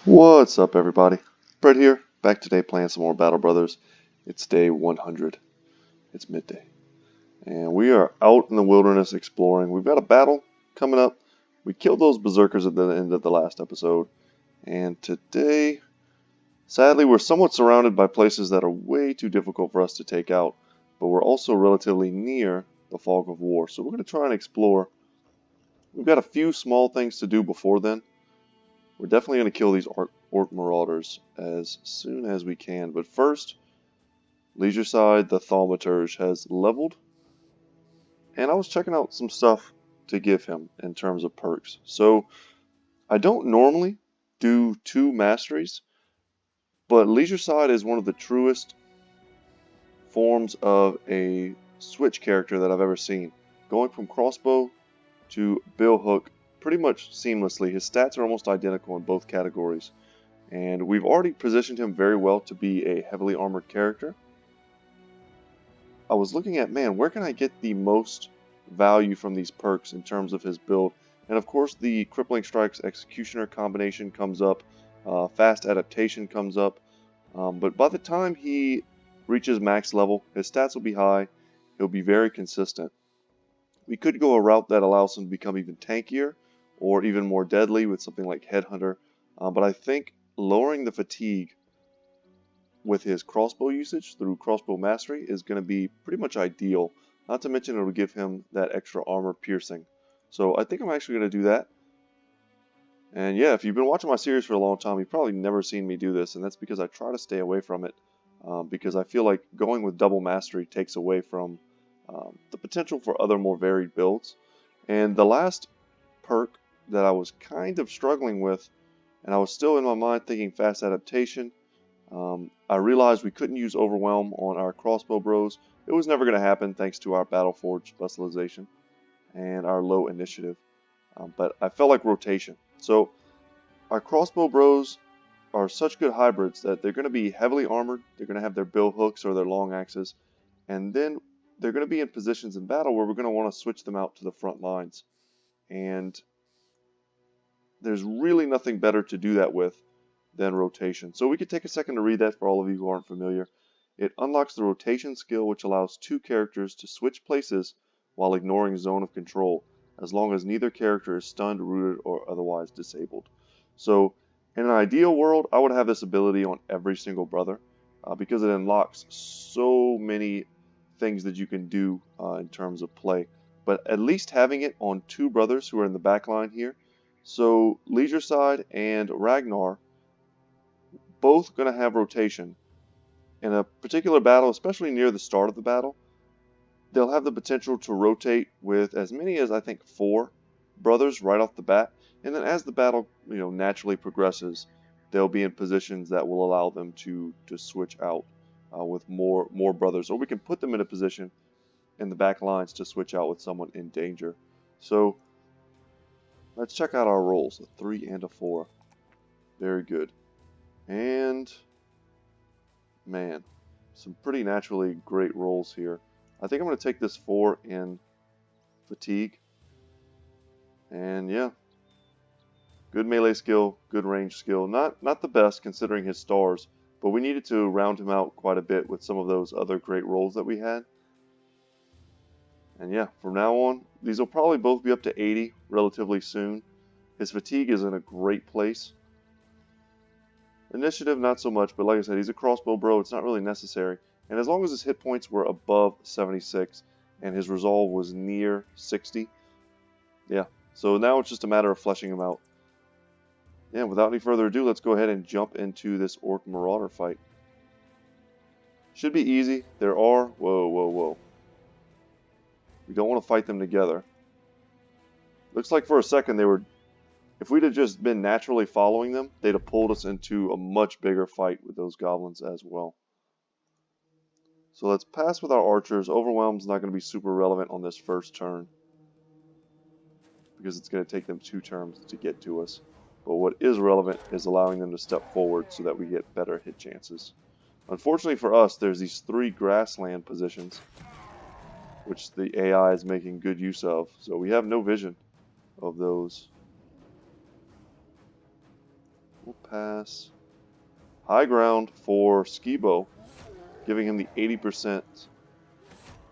What's up, everybody? Brett here, back today playing some more Battle Brothers. It's day 100. It's midday. And we are out in the wilderness exploring. We've got a battle coming up. We killed those Berserkers at the end of the last episode. And today, sadly, we're somewhat surrounded by places that are way too difficult for us to take out. But we're also relatively near the Fog of War. So we're going to try and explore. We've got a few small things to do before then. We're definitely going to kill these Orc Marauders as soon as we can. But first, Leisureside the Thaumaturge has leveled. And I was checking out some stuff to give him in terms of perks. So, I don't normally do 2 masteries. But Leisureside is one of the truest forms of a switch character that I've ever seen. Going from crossbow to bill hook pretty much seamlessly. His stats are almost identical in both categories. And we've already positioned him very well to be a heavily armored character. I was looking at, man, where can I get the most value from these perks in terms of his build? And of course the Crippling Strikes Executioner combination comes up. Fast Adaptation comes up. But by the time he reaches max level, his stats will be high. He'll be very consistent. We could go a route that allows him to become even tankier or even more deadly with something like Headhunter. But I think lowering the fatigue with his crossbow usage through crossbow mastery is going to be pretty much ideal. Not to mention it'll give him that extra armor piercing. So I think I'm actually going to do that. And yeah, if you've been watching my series for a long time, you've probably never seen me do this. And that's because I try to stay away from it. Because I feel like going with double mastery takes away from the potential for other more varied builds. And the last perk that I was kind of struggling with, and I was still in my mind thinking fast adaptation, I realized we couldn't use Overwhelm on our crossbow bros. It was never going to happen thanks to our Battleforge specialization and our low initiative. But I felt like rotation. So our crossbow bros are such good hybrids that they're going to be heavily armored. They're going to have their bill hooks or their long axes. And then they're going to be in positions in battle where we're going to want to switch them out to the front lines. And there's really nothing better to do that with than rotation. So we could take a second to read that for all of you who aren't familiar. It unlocks the rotation skill, which allows 2 characters to switch places while ignoring zone of control, as long as neither character is stunned, rooted, or otherwise disabled. So in an ideal world, I would have this ability on every single brother, because it unlocks so many things that you can do in terms of play. But at least having it on 2 brothers who are in the back line here. So Leisureside and Ragnar, both going to have rotation. In a particular battle, especially near the start of the battle, they'll have the potential to rotate with as many as I think 4 brothers right off the bat. And then as the battle naturally progresses, they'll be in positions that will allow them to switch out with more brothers. Or we can put them in a position in the back lines to switch out with someone in danger. So let's check out our rolls. A 3 and a 4. Very good. And man, some pretty naturally great rolls here. I think I'm going to take this 4 in fatigue. And yeah, good melee skill, good range skill. Not the best considering his stars, but we needed to round him out quite a bit with some of those other great rolls that we had. And yeah, from now on, these will probably both be up to 80 relatively soon. His fatigue is in a great place. Initiative, not so much, but like I said, he's a crossbow bro. It's not really necessary. And as long as his hit points were above 76 and his resolve was near 60, yeah. So now it's just a matter of fleshing him out. Yeah, without any further ado, let's go ahead and jump into this Orc Marauder fight. Should be easy. There are... Whoa. We don't want to fight them together. Looks like for a second they were... If we'd have just been naturally following them, they'd have pulled us into a much bigger fight with those goblins as well. So let's pass with our archers. Overwhelm's not going to be super relevant on this first turn, because it's going to take them 2 turns to get to us. But what is relevant is allowing them to step forward so that we get better hit chances. Unfortunately for us, there's these 3 grassland positions, which the AI is making good use of. So we have no vision of those. We'll pass. High ground for Skibo, giving him the 80%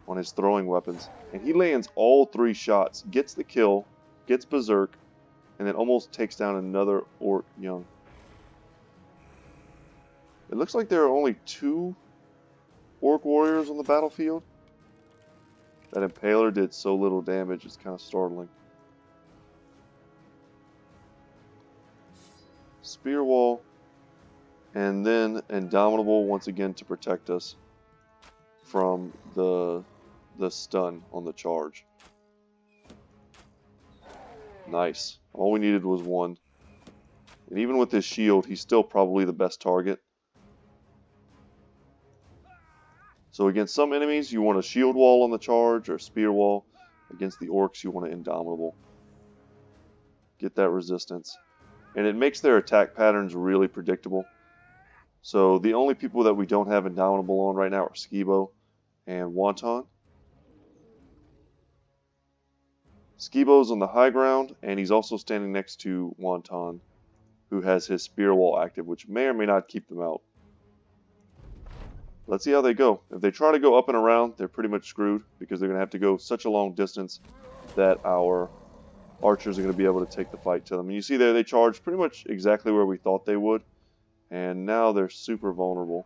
on his throwing weapons. And he lands all 3 shots, gets the kill, gets Berserk, and then almost takes down another Orc Young. It looks like there are only 2 Orc Warriors on the battlefield. That Impaler did so little damage, it's kind of startling. Spear Wall, and then Indomitable once again to protect us from the stun on the charge. Nice. All we needed was 1. And even with his shield, he's still probably the best target. So against some enemies, you want a shield wall on the charge or a spear wall. Against the orcs, you want an Indomitable. Get that resistance. And it makes their attack patterns really predictable. So the only people that we don't have Indomitable on right now are Skibo and Wonton. Skibo's on the high ground, and he's also standing next to Wonton, who has his spear wall active, which may or may not keep them out. Let's see how they go. If they try to go up and around, they're pretty much screwed, because they're going to have to go such a long distance that our archers are going to be able to take the fight to them. And you see there, they charged pretty much exactly where we thought they would, and now they're super vulnerable.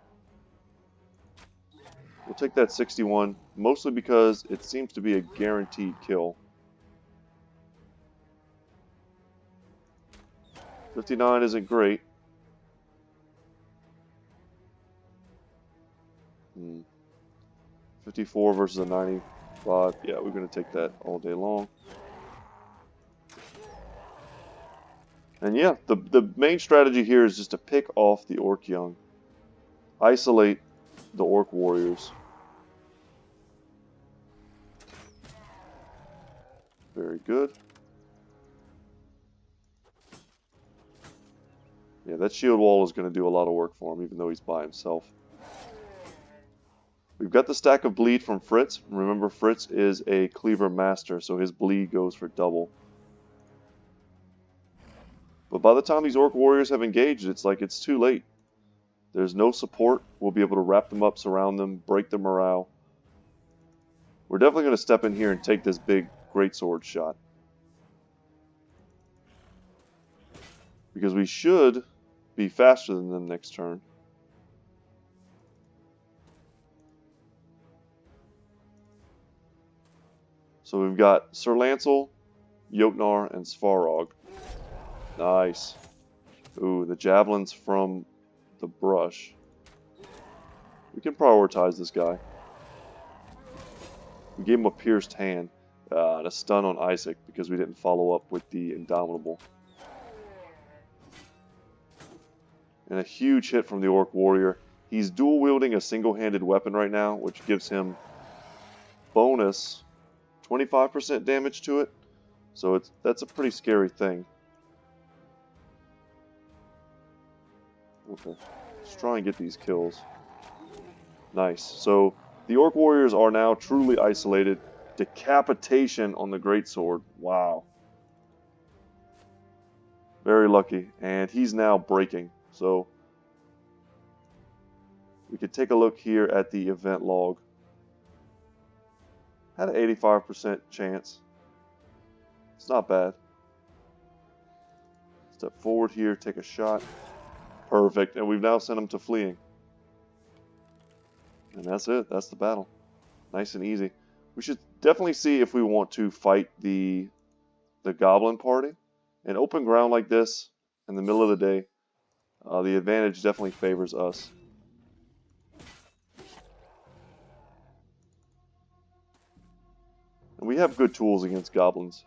We'll take that 61, mostly because it seems to be a guaranteed kill. 59 isn't great. 54 versus a 95. Yeah, we're going to take that all day long. And yeah, the main strategy here is just to pick off the Orc Young. Isolate the Orc Warriors. Very good. Yeah, that shield wall is going to do a lot of work for him, even though he's by himself. We've got the stack of bleed from Fritz. Remember, Fritz is a cleaver master, so his bleed goes for double. But by the time these Orc Warriors have engaged, it's like it's too late. There's no support. We'll be able to wrap them up, surround them, break their morale. We're definitely going to step in here and take this big greatsword shot. Because we should be faster than them next turn. So we've got Sir Lancel, Jotnar, and Svarog. Nice. Ooh, the javelins from the brush. We can prioritize this guy. We gave him a pierced hand and a stun on Isaac because we didn't follow up with the Indomitable. And a huge hit from the Orc Warrior. He's dual wielding a single-handed weapon right now, which gives him bonus 25% damage to it. So that's a pretty scary thing. Okay, let's try and get these kills. Nice. So the Orc Warriors are now truly isolated. Decapitation on the Greatsword. Wow. Very lucky. And he's now breaking. So we could take a look here at the event log. Had an 85% chance. It's not bad. Step forward here, take a shot. Perfect. And we've now sent him to fleeing. And that's it. That's the battle. Nice and easy. We should definitely see if we want to fight the Goblin party. In open ground like this, in the middle of the day, the advantage definitely favors us. And we have good tools against goblins.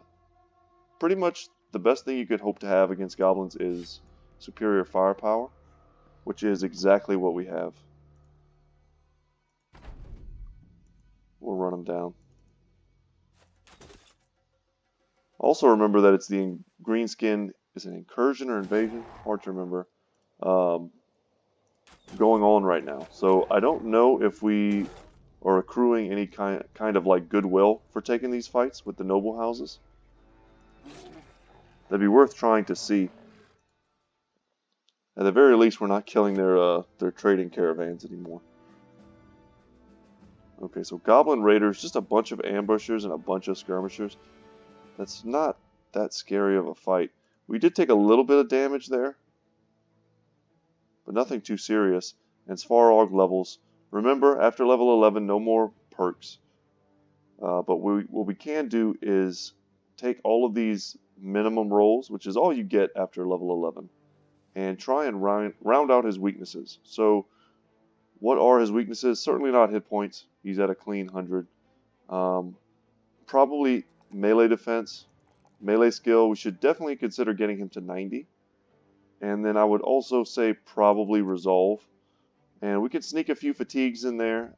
Pretty much the best thing you could hope to have against goblins is superior firepower, which is exactly what we have. We'll run them down. Also remember that it's the green skin is an incursion or invasion, hard to remember, going on right now. So I don't know if we are accruing any kind of like goodwill for taking these fights with the noble houses. That'd be worth trying to see. At the very least, we're not killing their trading caravans anymore. Okay, so Goblin Raiders, just a bunch of ambushers and a bunch of skirmishers. That's not that scary of a fight. We did take a little bit of damage there, but nothing too serious. And Svarog levels. Remember, after level 11, no more perks. But what we can do is take all of these minimum rolls, which is all you get after level 11, and try and round out his weaknesses. So, what are his weaknesses? Certainly not hit points. He's at a clean 100. Probably melee defense, melee skill. We should definitely consider getting him to 90. And then I would also say probably resolve. And we could sneak a few fatigues in there,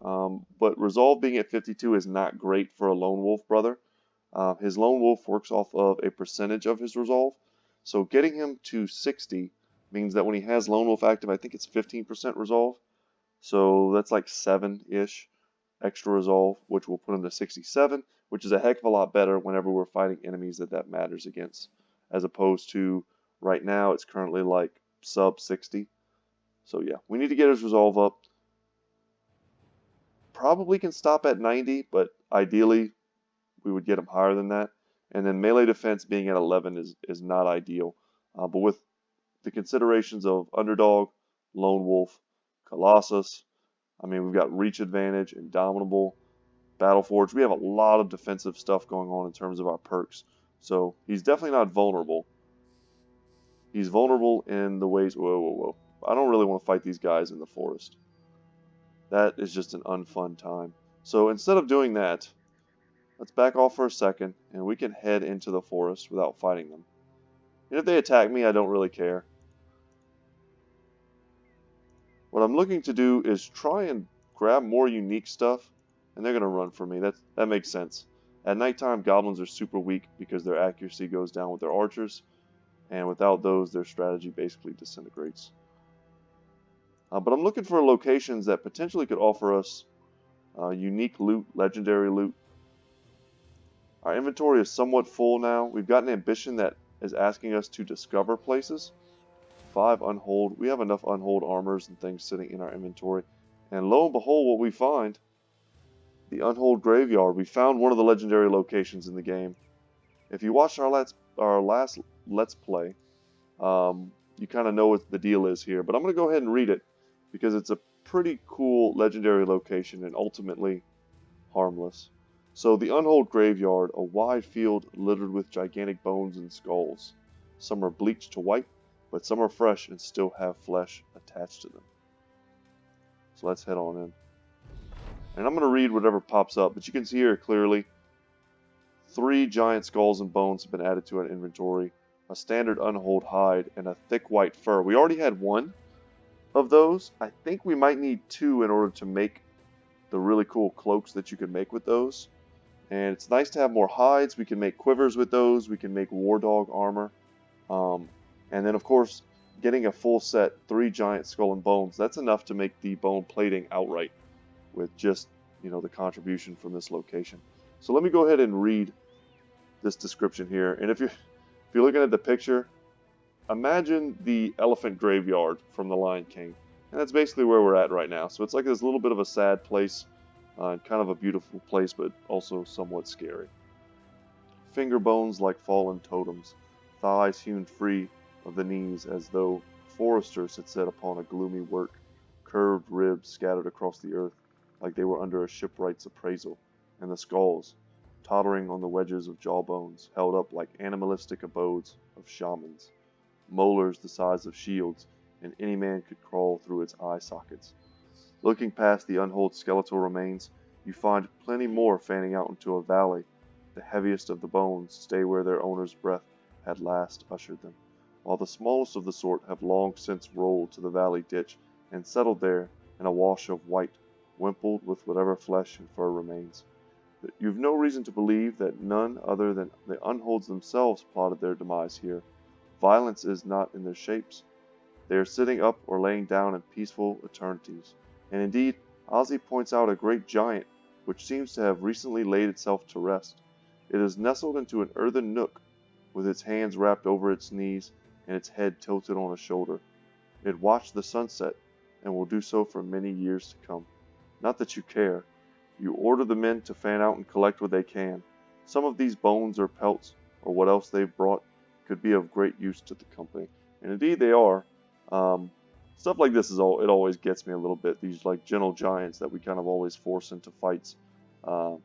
but resolve being at 52 is not great for a lone wolf brother. His lone wolf works off of a percentage of his resolve. So getting him to 60 means that when he has lone wolf active, I think it's 15% resolve. So that's like 7-ish extra resolve, which will put him to 67, which is a heck of a lot better whenever we're fighting enemies that matters against, as opposed to right now it's currently like sub 60. So yeah, we need to get his resolve up. Probably can stop at 90, but ideally we would get him higher than that. And then melee defense being at 11 is not ideal. But with the considerations of underdog, lone wolf, colossus, I mean, we've got reach advantage, indomitable, battleforge. We have a lot of defensive stuff going on in terms of our perks. So he's definitely not vulnerable. He's vulnerable in the ways... Whoa. I don't really want to fight these guys in the forest. That is just an unfun time. So instead of doing that, let's back off for a second, and we can head into the forest without fighting them. And if they attack me, I don't really care. What I'm looking to do is try and grab more unique stuff, and they're going to run for me. That makes sense. At nighttime, goblins are super weak because their accuracy goes down with their archers, and without those, their strategy basically disintegrates. But I'm looking for locations that potentially could offer us unique loot, legendary loot. Our inventory is somewhat full now. We've got an ambition that is asking us to discover places. 5 Unhold. We have enough Unhold armors and things sitting in our inventory. And lo and behold, what we find, the Unhold Graveyard. We found one of the legendary locations in the game. If you watched our last Let's Play, you kind of know what the deal is here. But I'm going to go ahead and read it, because it's a pretty cool legendary location and ultimately harmless. So the Unhold Graveyard, a wide field littered with gigantic bones and skulls. Some are bleached to white, but some are fresh and still have flesh attached to them. So let's head on in. And I'm going to read whatever pops up, but you can see here clearly 3 giant skulls and bones have been added to our inventory, a standard Unhold hide, and a thick white fur. We already had 1 of those. I think we might need 2 in order to make the really cool cloaks that you can make with those. And it's nice to have more hides. We can make quivers with those. We can make war dog armor. And then, of course, getting a full set, 3 giant skull and bones, that's enough to make the bone plating outright with just, the contribution from this location. So let me go ahead and read this description here. And if you're looking at the picture, imagine the elephant graveyard from The Lion King. And that's basically where we're at right now. So it's like this little bit of a sad place, kind of a beautiful place, but also somewhat scary. Finger bones like fallen totems, thighs hewn free of the knees as though foresters had set upon a gloomy work, curved ribs scattered across the earth like they were under a shipwright's appraisal, and the skulls, tottering on the wedges of jawbones, held up like animalistic abodes of shamans, molars the size of shields, and any man could crawl through its eye sockets. Looking past the Unhold skeletal remains, you find plenty more fanning out into a valley. The heaviest of the bones stay where their owner's breath had last ushered them, while the smallest of the sort have long since rolled to the valley ditch and settled there in a wash of white, wimpled with whatever flesh and fur remains. You've no reason to believe that none other than the Unholds themselves plotted their demise here. Violence is not in their shapes. They are sitting up or laying down in peaceful eternities. And indeed, Ozzy points out a great giant, which seems to have recently laid itself to rest. It is nestled into an earthen nook, with its hands wrapped over its knees and its head tilted on a shoulder. It watched the sunset, and will do so for many years to come. Not that you care. You order the men to fan out and collect what they can. Some of these bones or pelts, or what else they've brought, could be of great use to the company. And indeed they are. Stuff like this it always gets me a little bit. These like gentle giants that we kind of always force into fights. I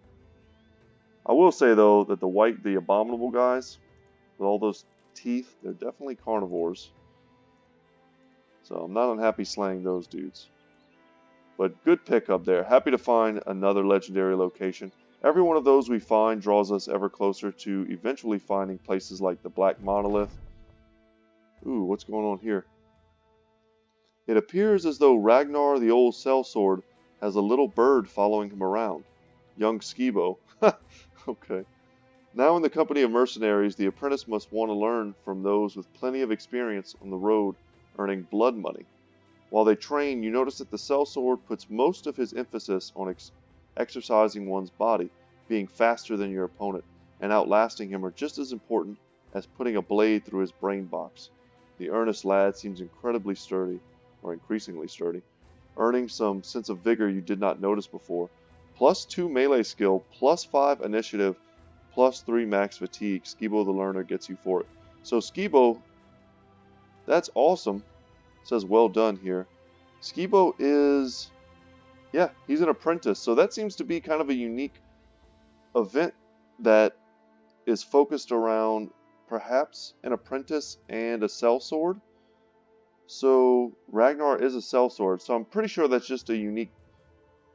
will say though that the abominable guys with all those teeth, they're definitely carnivores. So I'm not unhappy slaying those dudes. But good pick up there. Happy to find another legendary location. Every one of those we find draws us ever closer to eventually finding places like the Black Monolith. Ooh, what's going on here? It appears as though Ragnar the old sellsword has a little bird following him around. Young Skibo. Okay. Now in the company of mercenaries, the apprentice must want to learn from those with plenty of experience on the road earning blood money. While they train, you notice that the sellsword puts most of his emphasis on exercising one's body, being faster than your opponent, and outlasting him are just as important as putting a blade through his brain box. The earnest lad seems incredibly sturdy, or increasingly sturdy, earning some sense of vigor you did not notice before. +2 melee skill, +5 initiative, +3 max fatigue. Skibo the learner gets you for it. So Skibo, that's awesome. It says well done here. Skibo is, yeah, he's an apprentice. So that seems to be kind of a unique event that is focused around perhaps an apprentice and a sellsword. So Ragnar is a sellsword. So I'm pretty sure that's just a unique,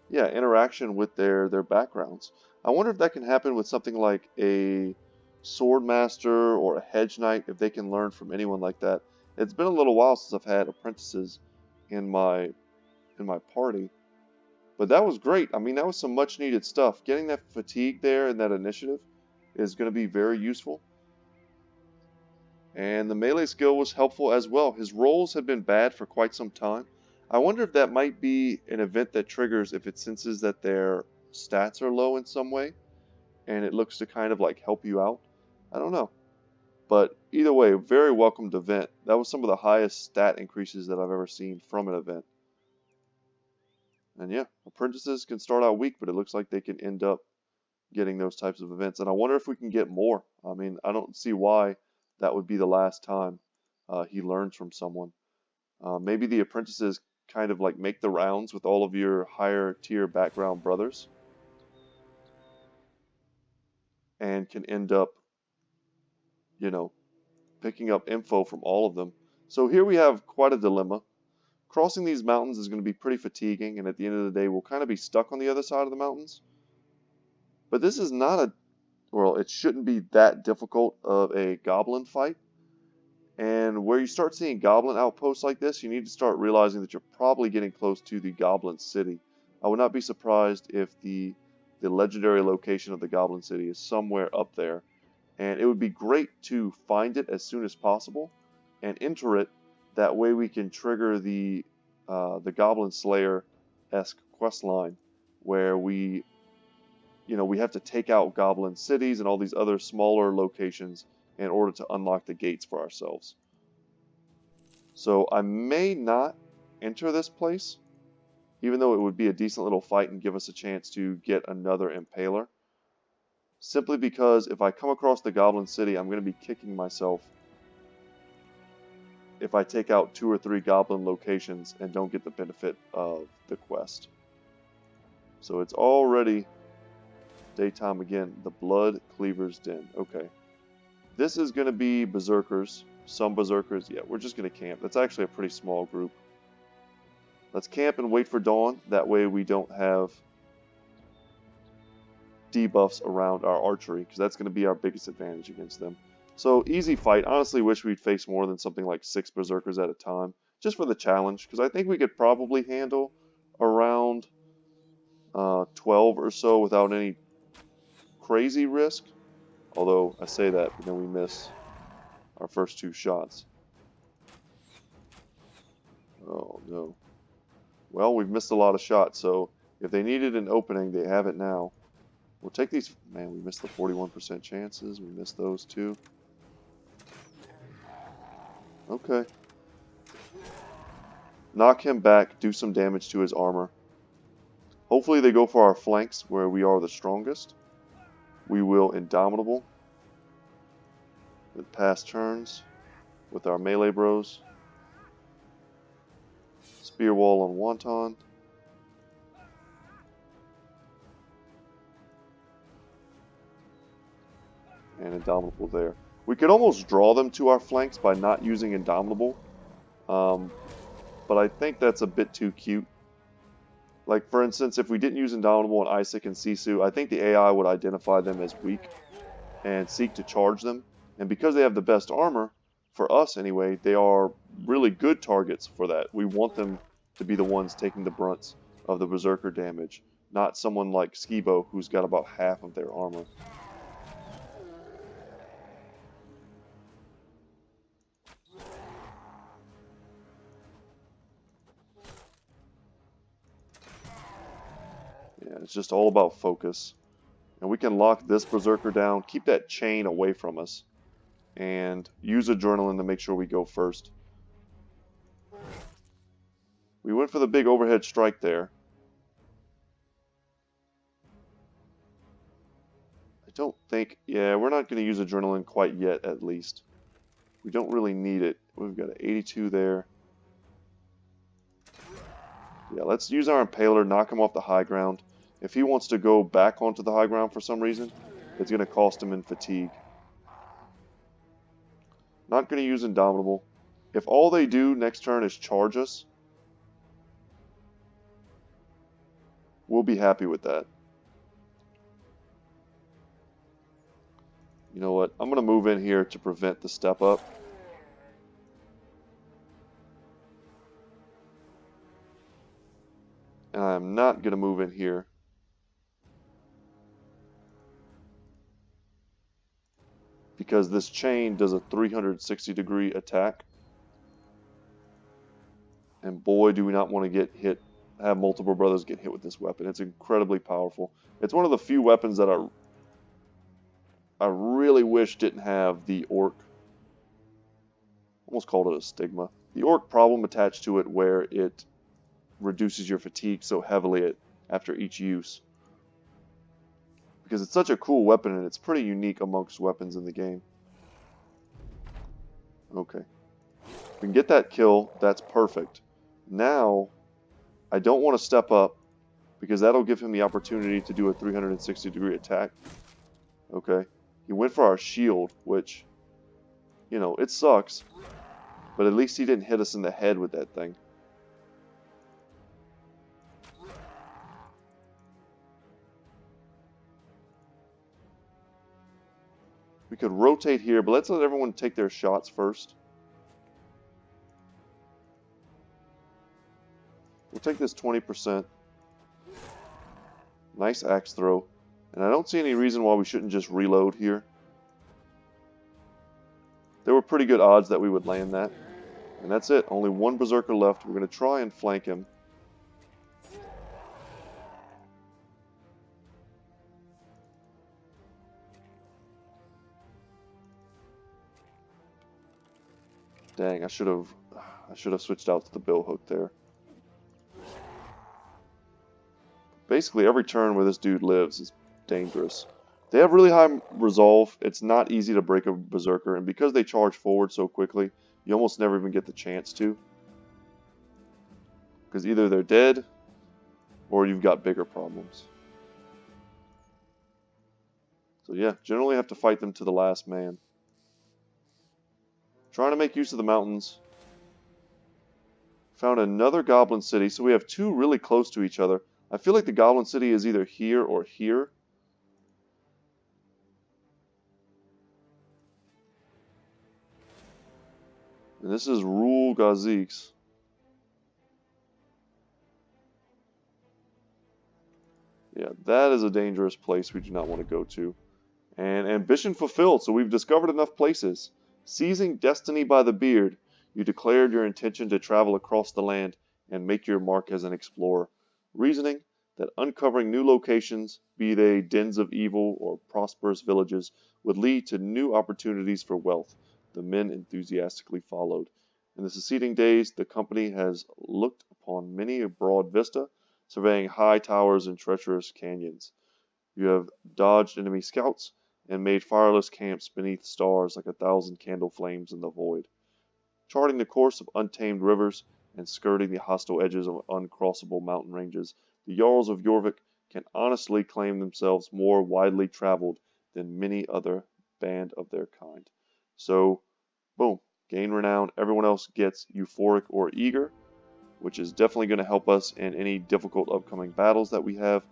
yeah, interaction with their backgrounds. I wonder if that can happen with something like a swordmaster or a hedge knight, if they can learn from anyone like that. It's been a little while since I've had apprentices in my party, but that was great. I mean, that was some much needed stuff. Getting that fatigue there and that initiative is going to be very useful. And the melee skill was helpful as well. His rolls had been bad for quite some time. I wonder if that might be an event that triggers if it senses that their stats are low in some way, and it looks to kind of like help you out. I don't know. But either way, very welcomed event. That was some of the highest stat increases that I've ever seen from an event. And yeah, apprentices can start out weak, but it looks like they can end up getting those types of events. And I wonder if we can get more. I mean, I don't see why that would be the last time he learns from someone. Maybe the apprentices kind of like make the rounds with all of your higher tier background brothers and can end up, you know, picking up info from all of them. So here we have quite a dilemma. Crossing these mountains is going to be pretty fatiguing, and at the end of the day, we'll kind of be stuck on the other side of the mountains. But this is not a, well, it shouldn't be that difficult of a goblin fight. And where you start seeing goblin outposts like this, you need to start realizing that you're probably getting close to the goblin city. I would not be surprised if the legendary location of the goblin city is somewhere up there. And it would be great to find it as soon as possible and enter it. That way we can trigger the Goblin Slayer-esque quest line where we have to take out goblin cities and all these other smaller locations in order to unlock the gates for ourselves. So I may not enter this place, even though it would be a decent little fight and give us a chance to get another impaler. Simply because if I come across the goblin city, I'm going to be kicking myself if I take out 2 or 3 goblin locations and don't get the benefit of the quest. So it's already daytime again. The Blood Cleaver's Den. Okay. This is going to be Berserkers. Some Berserkers. Yeah, we're just going to camp. That's actually a pretty small group. Let's camp and wait for dawn. That way we don't have debuffs around our archery, because that's going to be our biggest advantage against them. So easy fight. Honestly wish we'd face more than something like 6 Berserkers at a time, just for the challenge, because I think we could probably handle around 12 or so without any crazy risk. Although I say that, but then we miss our first 2 shots. Oh no. Well, we've missed a lot of shots, so if they needed an opening, they have it now. We'll take these. Man, we missed the 41% chances. We missed those too. Okay. knock him back, do some damage to his armor. Hopefully they go for our flanks where we are the strongest. We will Indomitable with past turns with our melee bros. Spear wall on Wonton. And Indomitable there. We could almost draw them to our flanks by not using Indomitable. But I think that's a bit too cute. Like, for instance, if we didn't use Indomitable on Isaac and Sisu, I think the AI would identify them as weak and seek to charge them. And because they have the best armor, for us anyway, they are really good targets for that. We want them to be the ones taking the brunts of the Berserker damage, not someone like Skibo who's got about half of their armor. Yeah, it's just all about focus. And we can lock this Berserker down, keep that chain away from us, and use Adrenaline to make sure we go first. We went for the big overhead strike there. I don't think, yeah, we're not going to use Adrenaline quite yet, at least. We don't really need it. We've got an 82 there. Yeah, let's use our Impaler, knock him off the high ground. If he wants to go back onto the high ground for some reason, it's going to cost him in fatigue. Not going to use Indomitable. If all they do next turn is charge us, we'll be happy with that. You know what? I'm going to move in here to prevent the step up. And I'm not going to move in here. Because this chain does a 360-degree attack. And boy, do we not want to get hit, have multiple brothers get hit with this weapon. It's incredibly powerful. It's one of the few weapons that I really wish didn't have the Orc. Almost called it a stigma. The Orc problem attached to it where it reduces your fatigue so heavily after each use. Because it's such a cool weapon and it's pretty unique amongst weapons in the game. Okay. We can get that kill. That's perfect. Now, I don't want to step up because that'll give him the opportunity to do a 360-degree attack. Okay. He went for our shield, which, you know, it sucks. But at least he didn't hit us in the head with that thing. We could rotate here, but let's let everyone take their shots first. We'll take this 20%. Nice axe throw. And I don't see any reason why we shouldn't just reload here. There were pretty good odds that we would land that. And that's it. Only one Berserker left. We're going to try and flank him. Dang, I should have switched out to the bill hook there. Basically, every turn where this dude lives is dangerous. They have really high resolve. It's not easy to break a Berserker, and because they charge forward so quickly, you almost never even get the chance to. Because either they're dead, or you've got bigger problems. So yeah, generally have to fight them to the last man. Trying to make use of the mountains. Found another Goblin City, so we have two really close to each other. I feel like the Goblin City is either here or here. And this is Rule Gazix. Yeah, that is a dangerous place we do not want to go to. And ambition fulfilled, so we've discovered enough places. Seizing destiny by the beard, you declared your intention to travel across the land and make your mark as an explorer. Reasoning that uncovering new locations, be they dens of evil or prosperous villages, would lead to new opportunities for wealth. The men enthusiastically followed. In the succeeding days, the company has looked upon many a broad vista, surveying high towers and treacherous canyons. You have dodged enemy scouts and made fireless camps beneath stars like 1,000 candle flames in the void, charting the course of untamed rivers and skirting the hostile edges of uncrossable mountain ranges. The Jarls of Jorvik can honestly claim themselves more widely traveled than many other band of their kind. So, boom, gain renown. Everyone else gets euphoric or eager, which is definitely going to help us in any difficult upcoming battles that we have.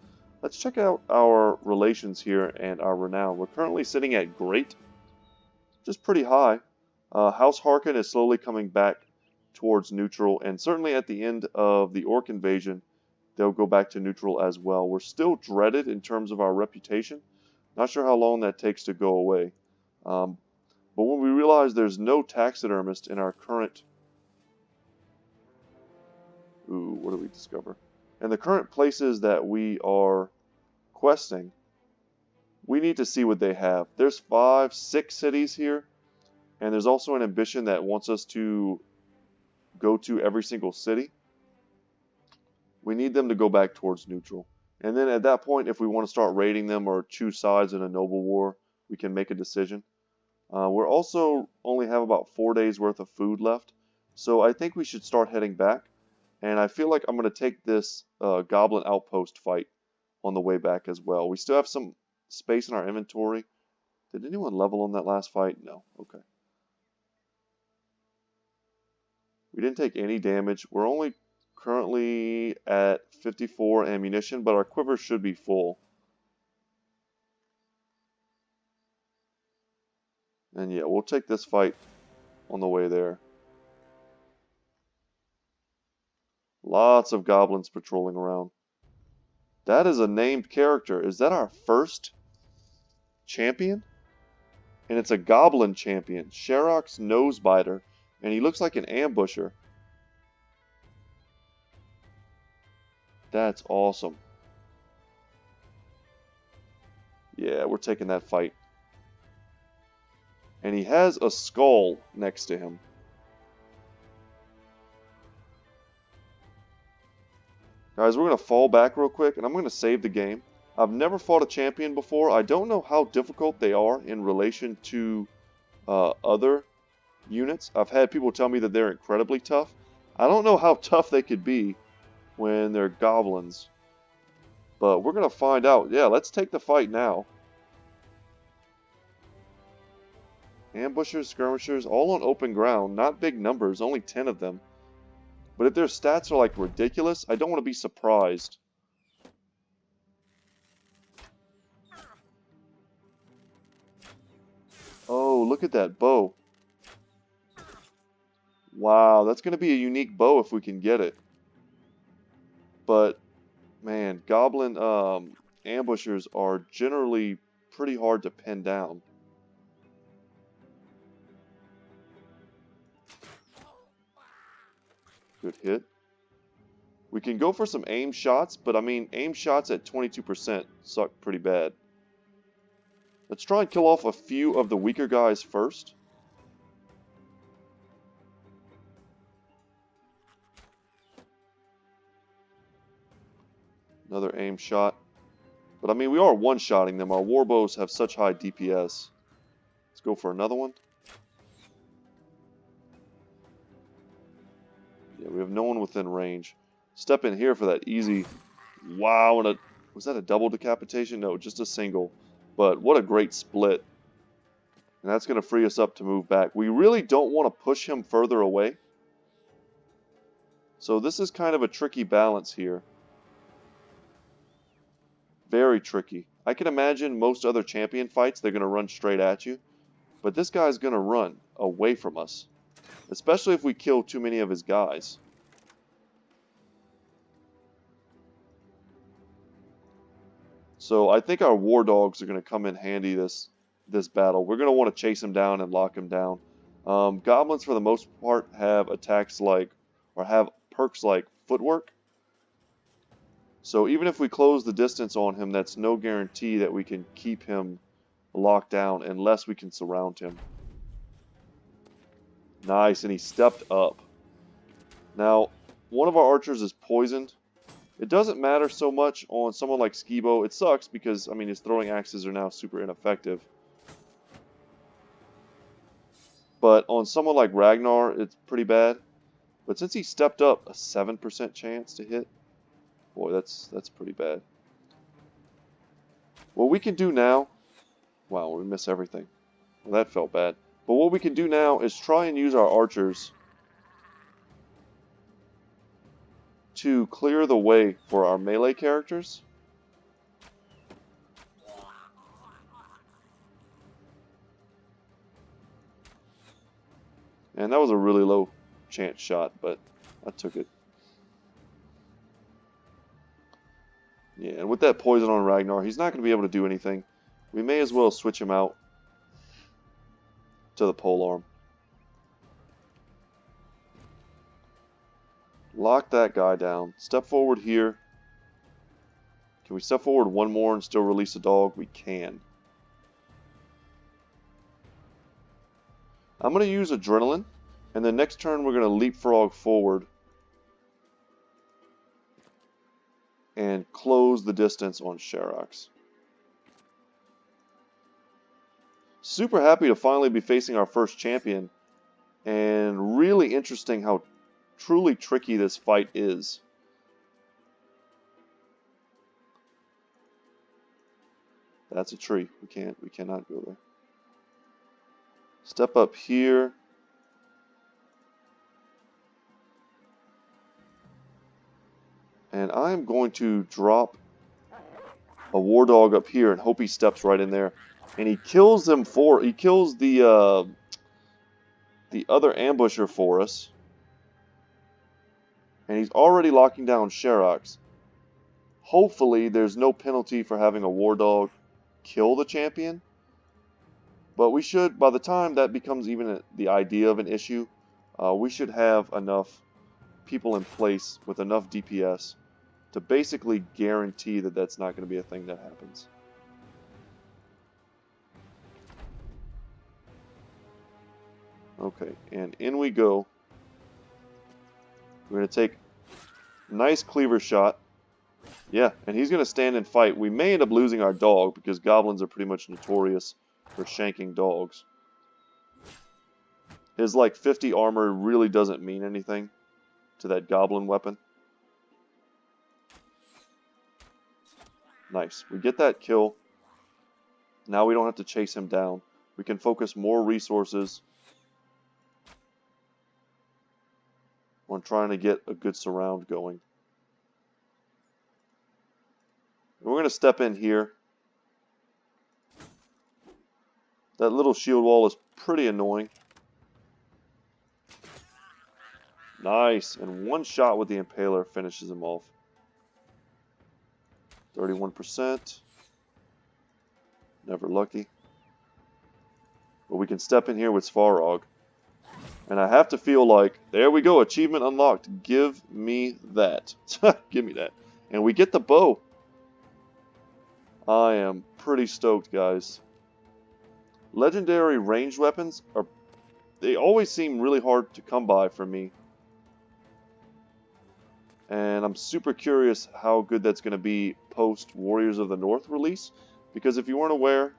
Let's check out our relations here and our renown. We're currently sitting at great, just pretty high. House Harkin is slowly coming back towards neutral, and certainly at the end of the Orc invasion, they'll go back to neutral as well. We're still dreaded in terms of our reputation. Not sure how long that takes to go away. But when we realize there's no taxidermist in our current... Ooh, what do we discover? In the current places that we are questing, we need to see what they have. There's 5, 6 cities here, and there's also an ambition that wants us to go to every single city. We need them to go back towards neutral. And then at that point, if we want to start raiding them or choose sides in a noble war, we can make a decision. We're also only have about 4 days worth of food left, so I think we should start heading back. And I feel like I'm going to take this Goblin outpost fight on the way back as well. We still have some space in our inventory. Did anyone level on that last fight? No. Okay. We didn't take any damage. We're only currently at 54 ammunition, but our quiver should be full. And yeah, we'll take this fight on the way there. Lots of goblins patrolling around. That is a named character. Is that our first champion? And it's a goblin champion. Sherrock's Nosebiter. And he looks like an ambusher. That's awesome. Yeah, we're taking that fight. And he has a skull next to him. Guys, we're going to fall back real quick, and I'm going to save the game. I've never fought a champion before. I don't know how difficult they are in relation to other units. I've had people tell me that they're incredibly tough. I don't know how tough they could be when they're goblins. But we're going to find out. Yeah, let's take the fight now. Ambushers, skirmishers, all on open ground. Not big numbers, only 10 of them. But if their stats are like ridiculous, I don't want to be surprised. Oh, look at that bow. Wow, that's going to be a unique bow if we can get it. But, man, goblin ambushers are generally pretty hard to pin down. Good hit. We can go for some aim shots, but I mean, aim shots at 22% suck pretty bad. Let's try and kill off a few of the weaker guys first. Another aim shot. But I mean, we are one-shotting them. Our warbows have such high DPS. Let's go for another one. Yeah, we have no one within range. Step in here for that easy... Wow, and was that a double decapitation? No, just a single. But what a great split. And that's going to free us up to move back. We really don't want to push him further away. So this is kind of a tricky balance here. Very tricky. I can imagine most other champion fights, they're going to run straight at you. But this guy's going to run away from us. Especially if we kill too many of his guys. So I think our war dogs are going to come in handy this battle. We're going to want to chase him down and lock him down. Goblins, for the most part, have attacks like, or have perks like footwork. So even if we close the distance on him, that's no guarantee that we can keep him locked down unless we can surround him. Nice, and he stepped up. Now, one of our archers is poisoned. It doesn't matter so much on someone like Skibo. It sucks because, I mean, his throwing axes are now super ineffective. But on someone like Ragnar, it's pretty bad. But since he stepped up, a 7% chance to hit. Boy, that's pretty bad. What we can do now... Wow, we miss everything. Well, that felt bad. But what we can do now is try and use our archers to clear the way for our melee characters. And that was a really low chance shot, but I took it. Yeah, and with that poison on Ragnar, he's not going to be able to do anything. We may as well switch him out to the polearm. Lock that guy down. Step forward here. Can we step forward one more and still release a dog? We can. I'm going to use Adrenaline, and then next turn we're going to leapfrog forward and close the distance on Sherox. Super happy to finally be facing our first champion, and really interesting how truly tricky this fight is. That's a tree. We cannot go there. Step up here. And I'm going to drop a war dog up here and hope he steps right in there. And he kills them he kills the other ambusher for us. And he's already locking down Sherox. Hopefully there's no penalty for having a war dog kill the champion. But we should, by the time that becomes even the idea of an issue, we should have enough people in place with enough DPS to basically guarantee that that's not going to be a thing that happens. Okay, and in we go. We're going to take a nice cleaver shot. Yeah, and he's going to stand and fight. We may end up losing our dog because goblins are pretty much notorious for shanking dogs. His like 50 armor really doesn't mean anything to that goblin weapon. Nice. We get that kill. Now we don't have to chase him down. We can focus more resources on trying to get a good surround going. And we're going to step in here. That little shield wall is pretty annoying. Nice. And one shot with the Impaler finishes him off. 31%. Never lucky. But we can step in here with Svarog. And I have to feel like, there we go, achievement unlocked. Give me that. Give me that. And we get the bow. I am pretty stoked, guys. Legendary ranged weapons they always seem really hard to come by for me. And I'm super curious how good that's going to be post Warriors of the North release. Because if you weren't aware,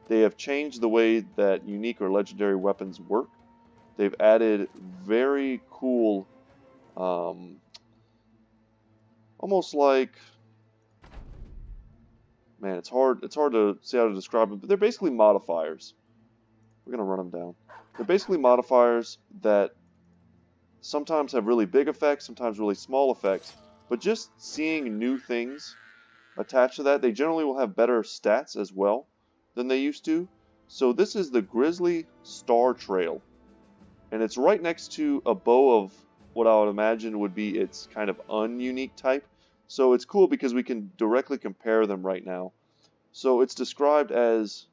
they have changed the way that unique or legendary weapons work. They've added very cool, almost like, man, it's hard to see how to describe them, but they're basically modifiers. We're going to run them down. They're basically modifiers that sometimes have really big effects, sometimes really small effects, but just seeing new things attached to that, they generally will have better stats as well than they used to. So this is the Grizzly Star Trail, and it's right next to a bow of what I would imagine would be its kind of ununique type. So it's cool because we can directly compare them right now. So it's described as,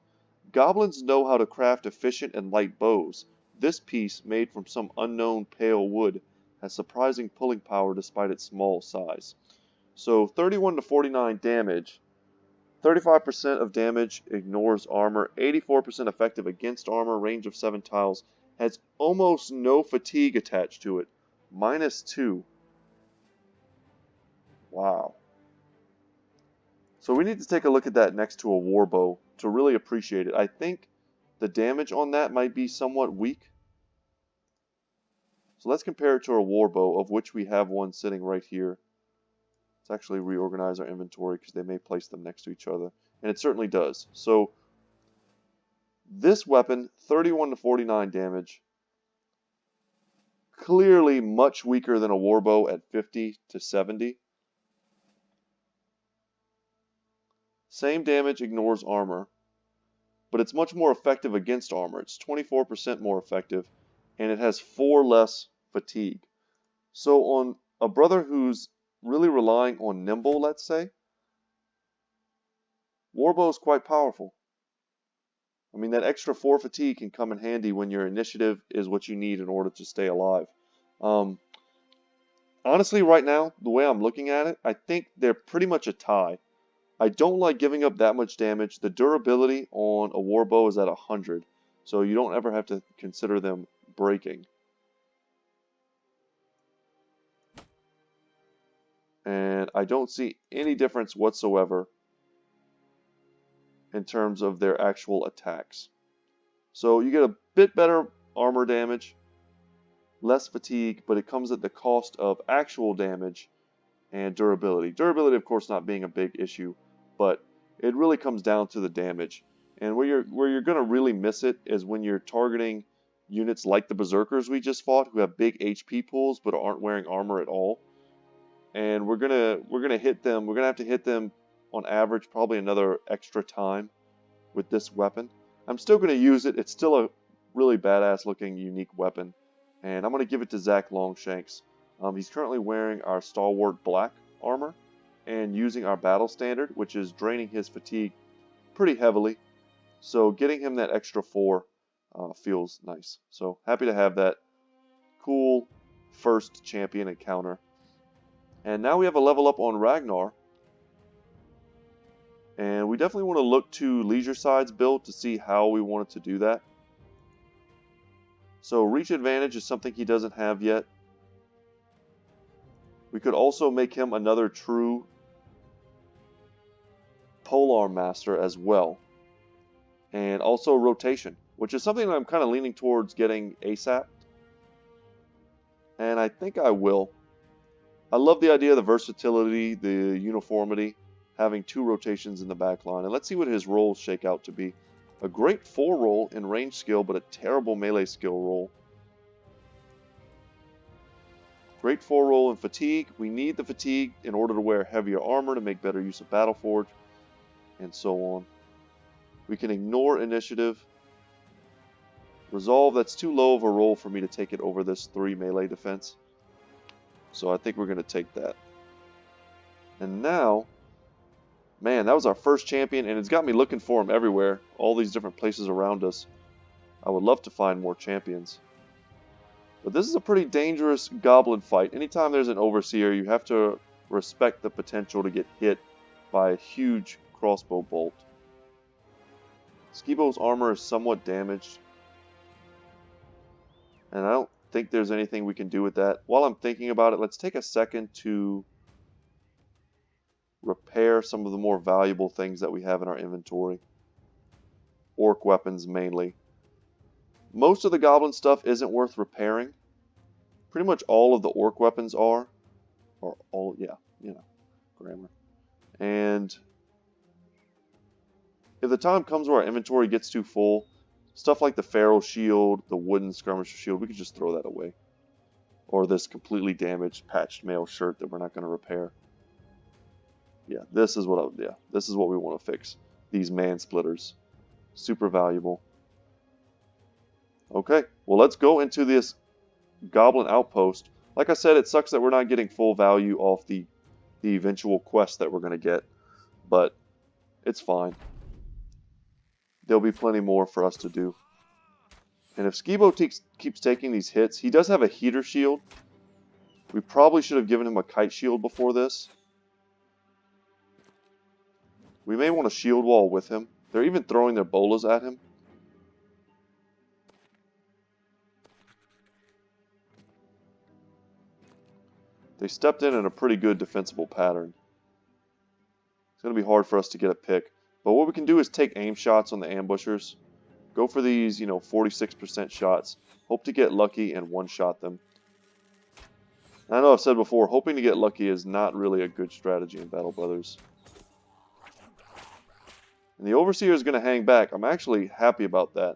goblins know how to craft efficient and light bows. This piece, made from some unknown pale wood, has surprising pulling power despite its small size. So 31 to 49 damage, 35% of damage ignores armor, 84% effective against armor, range of 7 tiles, has almost no fatigue attached to it. -2. Wow. So we need to take a look at that next to a warbow to really appreciate it. I think the damage on that might be somewhat weak. So let's compare it to a warbow, of which we have one sitting right here. Let's actually reorganize our inventory because they may place them next to each other. And it certainly does. So this weapon, 31 to 49 damage. Clearly much weaker than a warbow at 50 to 70. Same damage, ignores armor. But it's much more effective against armor. It's 24% more effective. And it has 4 less fatigue. So on a brother who's really relying on nimble, let's say, warbow is quite powerful. I mean, that extra 4 fatigue can come in handy when your initiative is what you need in order to stay alive. Honestly, right now, the way I'm looking at it, I think they're pretty much a tie. I don't like giving up that much damage. The durability on a warbow is at 100, so you don't ever have to consider them breaking. And I don't see any difference whatsoever in terms of their actual attacks. So you get a bit better armor damage, less fatigue, but it comes at the cost of actual damage and durability. Durability, of course, not being a big issue, but it really comes down to the damage. And where you're going to really miss it is when you're targeting units like the Berserkers we just fought, who have big HP pools but aren't wearing armor at all. And we're gonna hit them. We're gonna have to hit them on average probably another extra time with this weapon. I'm still gonna use it. It's still a really badass looking unique weapon, and I'm gonna give it to Zach Longshanks. He's currently wearing our stalwart black armor and using our battle standard, which is draining his fatigue pretty heavily. So getting him that extra 4 feels nice. So happy to have that cool first champion encounter. And now we have a level up on Ragnar. And we definitely want to look to Leisure Side's build to see how we wanted to do that. So reach advantage is something he doesn't have yet. We could also make him another true polearm master as well. And also rotation, which is something that I'm kind of leaning towards getting ASAP. And I think I will. I love the idea of the versatility, the uniformity, having 2 rotations in the back line. And let's see what his roles shake out to be. A great 4 roll in range skill, but a terrible melee skill roll. Great 4 roll in fatigue. We need the fatigue in order to wear heavier armor to make better use of Battleforge, and so on. We can ignore initiative. Resolve, that's too low of a roll for me to take it over this 3 melee defense. So I think we're going to take that. And now, man, that was our first champion, and it's got me looking for him everywhere. All these different places around us. I would love to find more champions. But this is a pretty dangerous goblin fight. Anytime there's an overseer, you have to respect the potential to get hit by a huge crossbow bolt. Skibo's armor is somewhat damaged. And I don't think there's anything we can do with that. While I'm thinking about it, let's take a second to repair some of the more valuable things that we have in our inventory. Orc weapons mainly. Most of the goblin stuff isn't worth repairing. Pretty much all of the orc weapons are. Or all, yeah, you know, grammar. And if the time comes where our inventory gets too full, stuff like the Pharaoh shield, the wooden skirmisher shield, we could just throw that away. Or this completely damaged patched mail shirt that we're not going to repair. Yeah, this is what we want to fix. These man splitters. Super valuable. Okay, well let's go into this Goblin outpost. Like I said, it sucks that we're not getting full value off the eventual quest that we're going to get, but it's fine. There'll be plenty more for us to do. And if Skibo keeps taking these hits, he does have a heater shield. We probably should have given him a kite shield before this. We may want a shield wall with him. They're even throwing their bolas at him. They stepped in a pretty good defensible pattern. It's going to be hard for us to get a pick. But what we can do is take aim shots on the ambushers. Go for these, 46% shots. Hope to get lucky and one-shot them. And I know I've said before, hoping to get lucky is not really a good strategy in Battle Brothers. And the Overseer is going to hang back. I'm actually happy about that.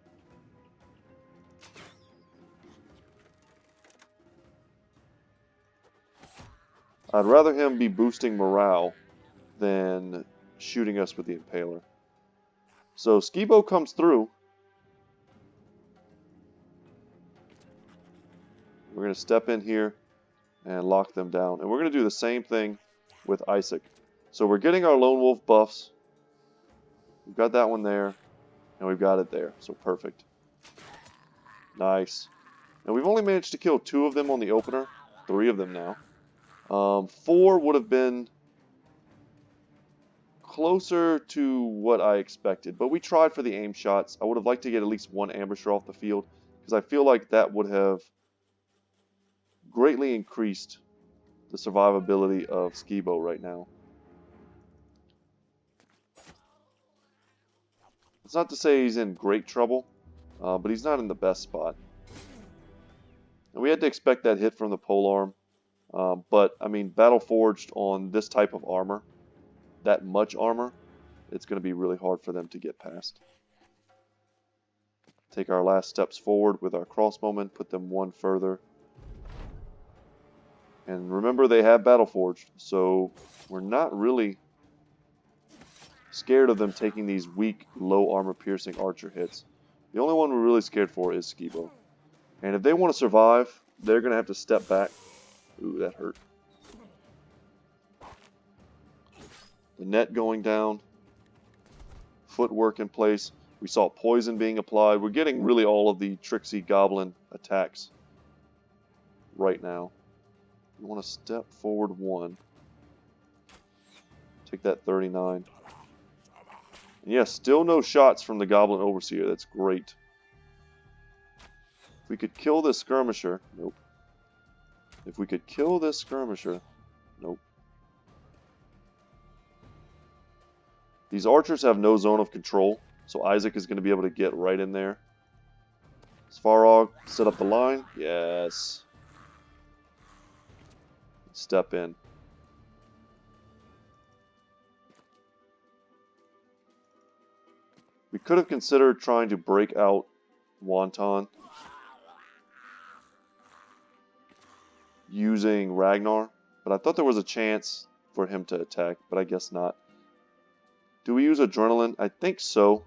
I'd rather him be boosting morale than shooting us with the Impaler. So Skibo comes through. We're going to step in here and lock them down. And we're going to do the same thing with Isaac. So we're getting our Lone Wolf buffs. We've got that one there. And we've got it there. So perfect. Nice. And we've only managed to kill 2 of them on the opener. 3 of them now. 4 would have been closer to what I expected. But we tried for the aim shots. I would have liked to get at least 1 ambusher off the field. Because I feel like that would have greatly increased the survivability of Skibo right now. It's not to say he's in great trouble, but he's not in the best spot. And we had to expect that hit from the polearm. But, I mean, Battle Forged on this type of armor, that much armor, it's going to be really hard for them to get past. Take our last steps forward with our crossbowmen, put them 1 further. And remember, they have Battle Forged, so we're not really scared of them taking these weak, low armor piercing archer hits. The only one we're really scared for is Skibo. And if they want to survive, they're going to have to step back. Ooh, that hurt. The net going down. Footwork in place. We saw poison being applied. We're getting really all of the tricksy goblin attacks right now. We want to step forward 1. Take that 39. And yeah, still no shots from the Goblin Overseer. That's great. If we could kill this skirmisher. Nope. If we could kill this skirmisher. Nope. These archers have no zone of control. So Isaac is going to be able to get right in there. Svarog, set up the line. Yes. Step in. We could have considered trying to break out Wonton using Ragnar, but I thought there was a chance for him to attack, but I guess not. Do we use Adrenaline? I think so.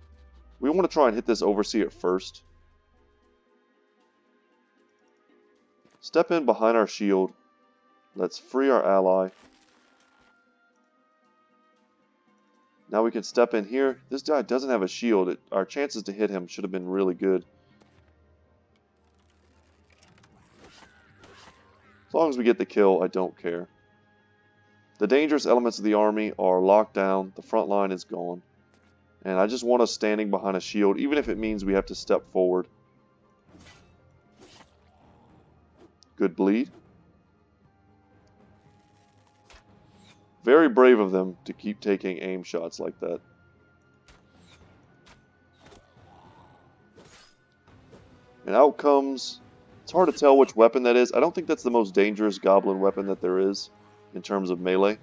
We want to try and hit this Overseer first. Step in behind our shield. Let's free our ally. Now we can step in here. This guy doesn't have a shield. Our chances to hit him should have been really good. As long as we get the kill, I don't care. The dangerous elements of the army are locked down. The front line is gone. And I just want us standing behind a shield, even if it means we have to step forward. Good bleed. Very brave of them to keep taking aim shots like that. And out comes... It's hard to tell which weapon that is. I don't think that's the most dangerous goblin weapon that there is in terms of melee.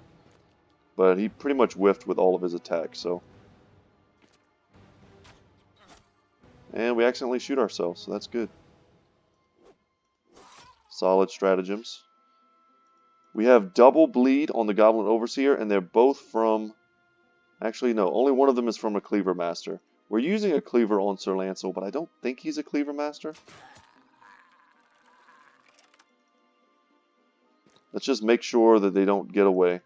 But he pretty much whiffed with all of his attacks, so... And we accidentally shoot ourselves, so that's good. Solid stratagems. We have double bleed on the Goblin Overseer, and they're both from... Actually, no, only one of them is from a Cleaver Master. We're using a Cleaver on Sir Lancel, but I don't think he's a Cleaver Master. Let's just make sure that they don't get away.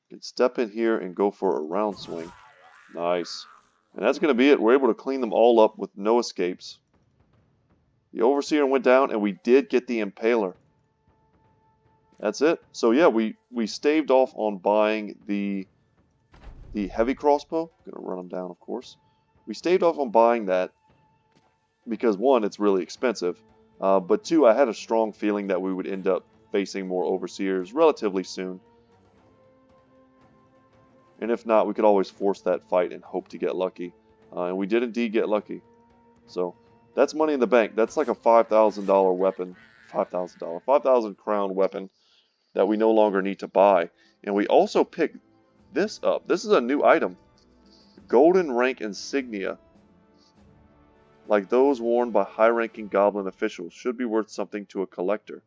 You can step in here and go for a round swing. Nice. And that's going to be it. We're able to clean them all up with no escapes. The Overseer went down, and we did get the Impaler. That's it. So yeah, we staved off on buying the heavy crossbow. I'm going to run them down, of course. We staved off on buying that. because one, it's really expensive, but two, I had a strong feeling that we would end up facing more overseers relatively soon. And if not, we could always force that fight and hope to get lucky. And we did indeed get lucky. So that's money in the bank. That's like a $5,000 weapon. $5,000. 5,000 crown weapon that we no longer need to buy. And we also picked this up. This is a new item. Golden rank insignia. Like those worn by high-ranking goblin officials. Should be worth something to a collector.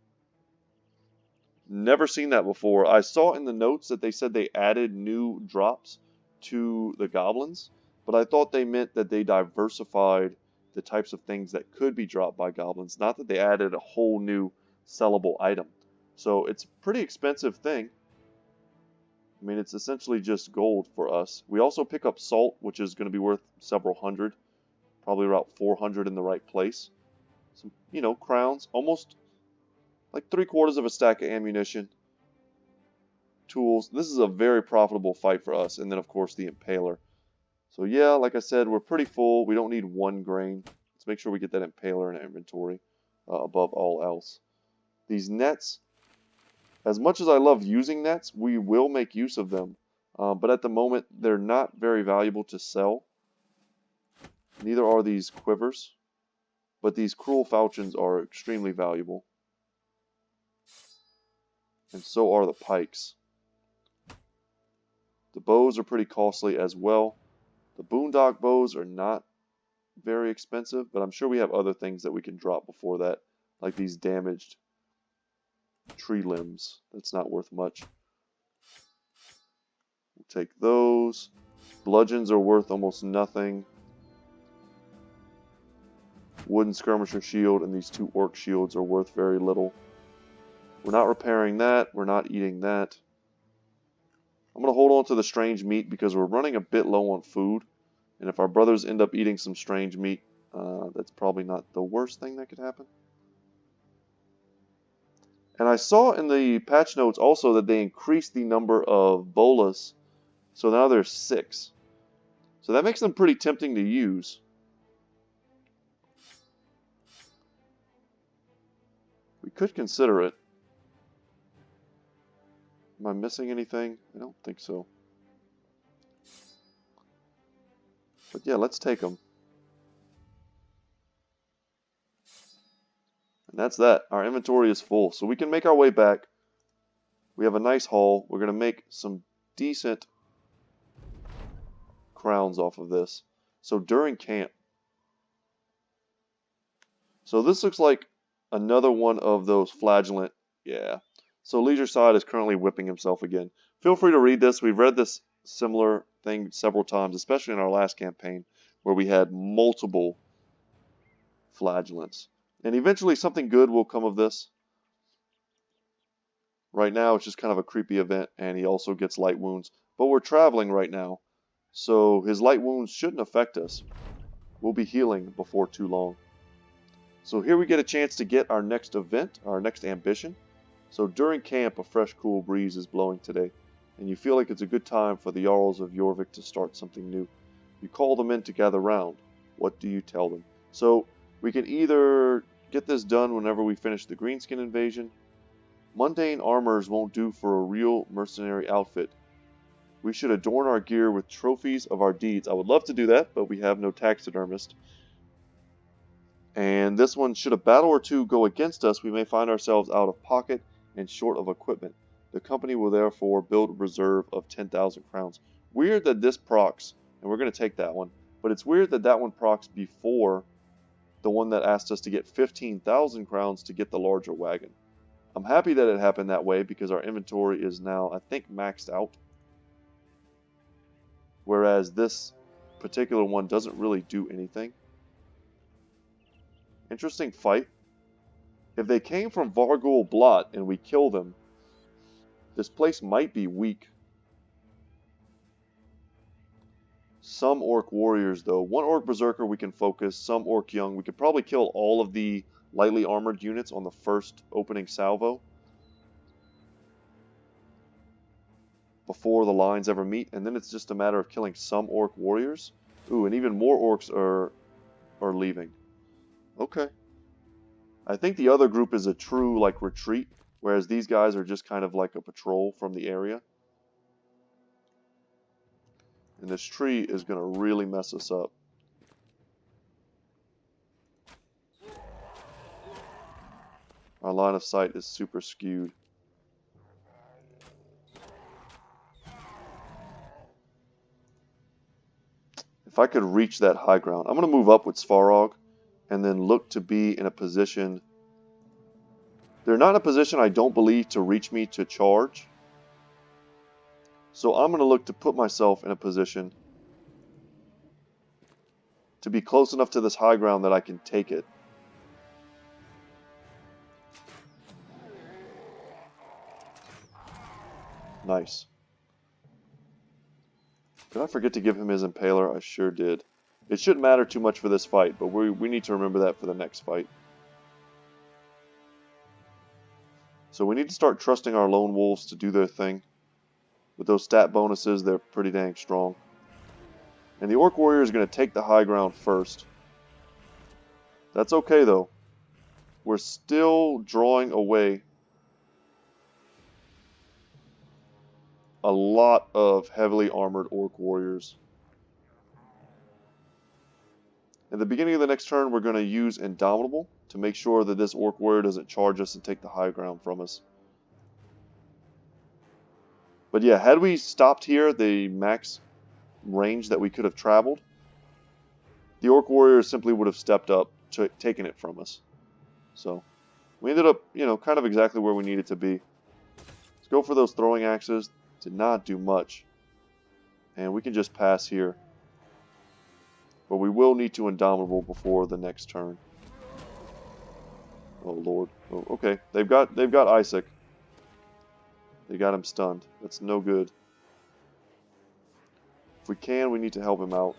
Never seen that before. I saw in the notes that they said they added new drops to the goblins, but I thought they meant that they diversified the types of things that could be dropped by goblins, not that they added a whole new sellable item. So it's a pretty expensive thing. I mean, it's essentially just gold for us. We also pick up salt, which is going to be worth several hundred, probably about 400 in the right place. Some, crowns, almost like 3/4 of a stack of ammunition. Tools. This is a very profitable fight for us. And then, of course, the Impaler. So, yeah, like I said, we're pretty full. We don't need 1 grain. Let's make sure we get that Impaler in our inventory above all else. These nets, as much as I love using nets, we will make use of them. But at the moment, they're not very valuable to sell. Neither are these quivers. But these cruel falchions are extremely valuable. And so are the pikes. The bows are pretty costly as well. The boondock bows are not very expensive, but I'm sure we have other things that we can drop before that, like these damaged tree limbs. That's not worth much. We'll take those. Bludgeons are worth almost nothing. Wooden skirmisher shield and these 2 orc shields are worth very little. We're not repairing that. We're not eating that. I'm going to hold on to the strange meat because we're running a bit low on food. And if our brothers end up eating some strange meat, that's probably not the worst thing that could happen. And I saw in the patch notes also that they increased the number of bolas. So now there's 6. So that makes them pretty tempting to use. We could consider it. Am I missing anything? I don't think so. But yeah, let's take them. And that's that. Our inventory is full, so we can make our way back. We have a nice haul. We're going to make some decent crowns off of this. So during camp. So this looks like another one of those flagellant. Yeah. So Leisure Side is currently whipping himself again. Feel free to read this. We've read this similar thing several times, especially in our last campaign, where we had multiple flagellants. And eventually something good will come of this. Right now it's just kind of a creepy event, and he also gets light wounds. But we're traveling right now, so his light wounds shouldn't affect us. We'll be healing before too long. So here we get a chance to get our next event, our next ambition. So during camp, a fresh cool breeze is blowing today, and you feel like it's a good time for the Jarls of Jorvik to start something new. You call them in to gather round. What do you tell them? So we can either get this done whenever we finish the Greenskin invasion. Mundane armors won't do for a real mercenary outfit. We should adorn our gear with trophies of our deeds. I would love to do that, but we have no taxidermist. And this one, should a battle or two go against us, we may find ourselves out of pocket and short of equipment. The company will therefore build a reserve of 10,000 crowns. Weird that this procs, and we're going to take that one, but it's weird that that one procs before the one that asked us to get 15,000 crowns to get the larger wagon. I'm happy that it happened that way because our inventory is now, I think, maxed out. Whereas this particular one doesn't really do anything. Interesting fight. If they came from Vargul Blot and we kill them, this place might be weak. Some Orc Warriors, though. One Orc Berserker we can focus, some Orc Young. We could probably kill all of the lightly armored units on the first opening salvo before the lines ever meet, and then it's just a matter of killing some Orc Warriors. Ooh, and even more Orcs are leaving. Okay. I think the other group is a true, like, retreat, whereas these guys are just kind of like a patrol from the area. And this tree is going to really mess us up. Our line of sight is super skewed. If I could reach that high ground, I'm going to move up with Svarog and then look to be in a position. They're not in a position, I don't believe, to reach me to charge. So I'm going to look to put myself in a position to be close enough to this high ground that I can take it. Nice. Did I forget to give him his impaler? I sure did. It shouldn't matter too much for this fight, but we need to remember that for the next fight. So we need to start trusting our lone wolves to do their thing. With those stat bonuses, they're pretty dang strong. And the Orc Warrior is going to take the high ground first. That's okay, though. We're still drawing away a lot of heavily armored Orc Warriors. At the beginning of the next turn, we're going to use Indomitable to make sure that this Orc Warrior doesn't charge us and take the high ground from us. But yeah, had we stopped here, the max range that we could have traveled, the Orc Warrior simply would have stepped up, taken it from us. So we ended up, kind of exactly where we needed to be. Let's go for those throwing axes. Did not do much. And we can just pass here. But we will need to Indomitable before the next turn. Oh Lord. Oh, okay. They've got Isaac. They got him stunned. That's no good. If we can, we need to help him out.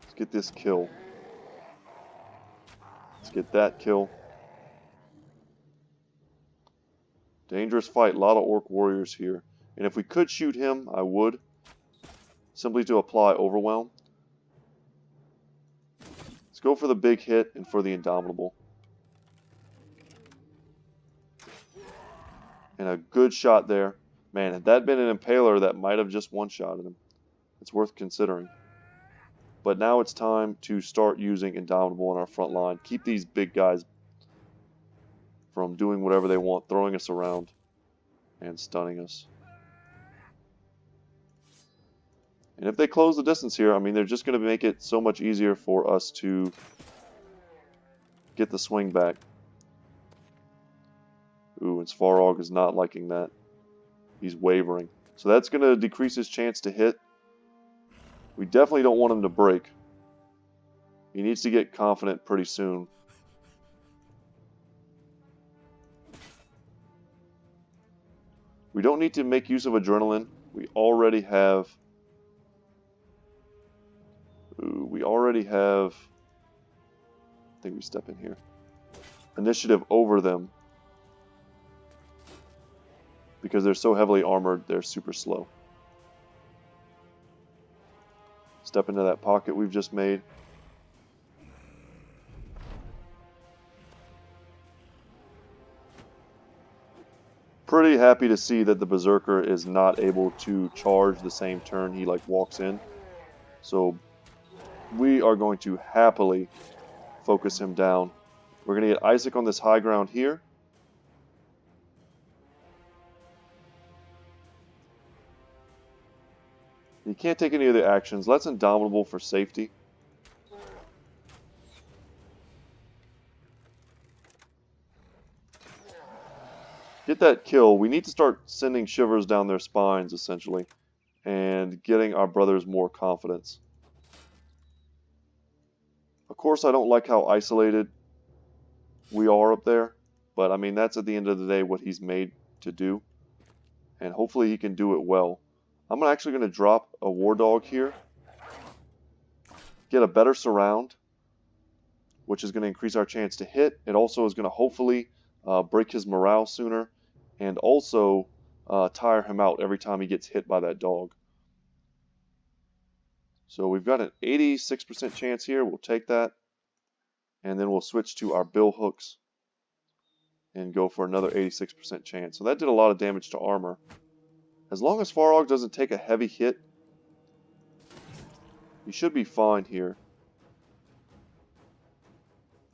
Let's get this kill. Let's get that kill. Dangerous fight. A lot of Orc Warriors here. And if we could shoot him, I would. Simply to apply Overwhelm. Let's go for the big hit and for the Indomitable. And a good shot there. Man, had that been an Impaler, that might have just one-shotted him. It's worth considering. But now it's time to start using Indomitable on our front line. Keep these big guys from doing whatever they want, throwing us around and stunning us. And if they close the distance here, I mean, they're just going to make it so much easier for us to get the swing back. Ooh, and Svarog is not liking that. He's wavering. So that's going to decrease his chance to hit. We definitely don't want him to break. He needs to get confident pretty soon. We don't need to make use of Adrenaline. We already have... Ooh, we already have... I think we step in here. Initiative over them. Because they're so heavily armored, they're super slow. Step into that pocket we've just made. Pretty happy to see that the Berserker is not able to charge the same turn he walks in. So we are going to happily focus him down. We're going to get Isaac on this high ground here. He can't take any of the actions. Let's Indomitable for safety. Get that kill. We need to start sending shivers down their spines, essentially, and getting our brothers more confidence. Of course, I don't like how isolated we are up there, but I mean, that's at the end of the day what he's made to do, and hopefully he can do it well. I'm actually going to drop a War Dog here, get a better surround, which is going to increase our chance to hit. It also is going to hopefully break his morale sooner, and also tire him out every time he gets hit by that dog. So we've got an 86% chance here. We'll take that. And then we'll switch to our bill hooks and go for another 86% chance. So that did a lot of damage to armor. As long as Farog doesn't take a heavy hit, he should be fine here.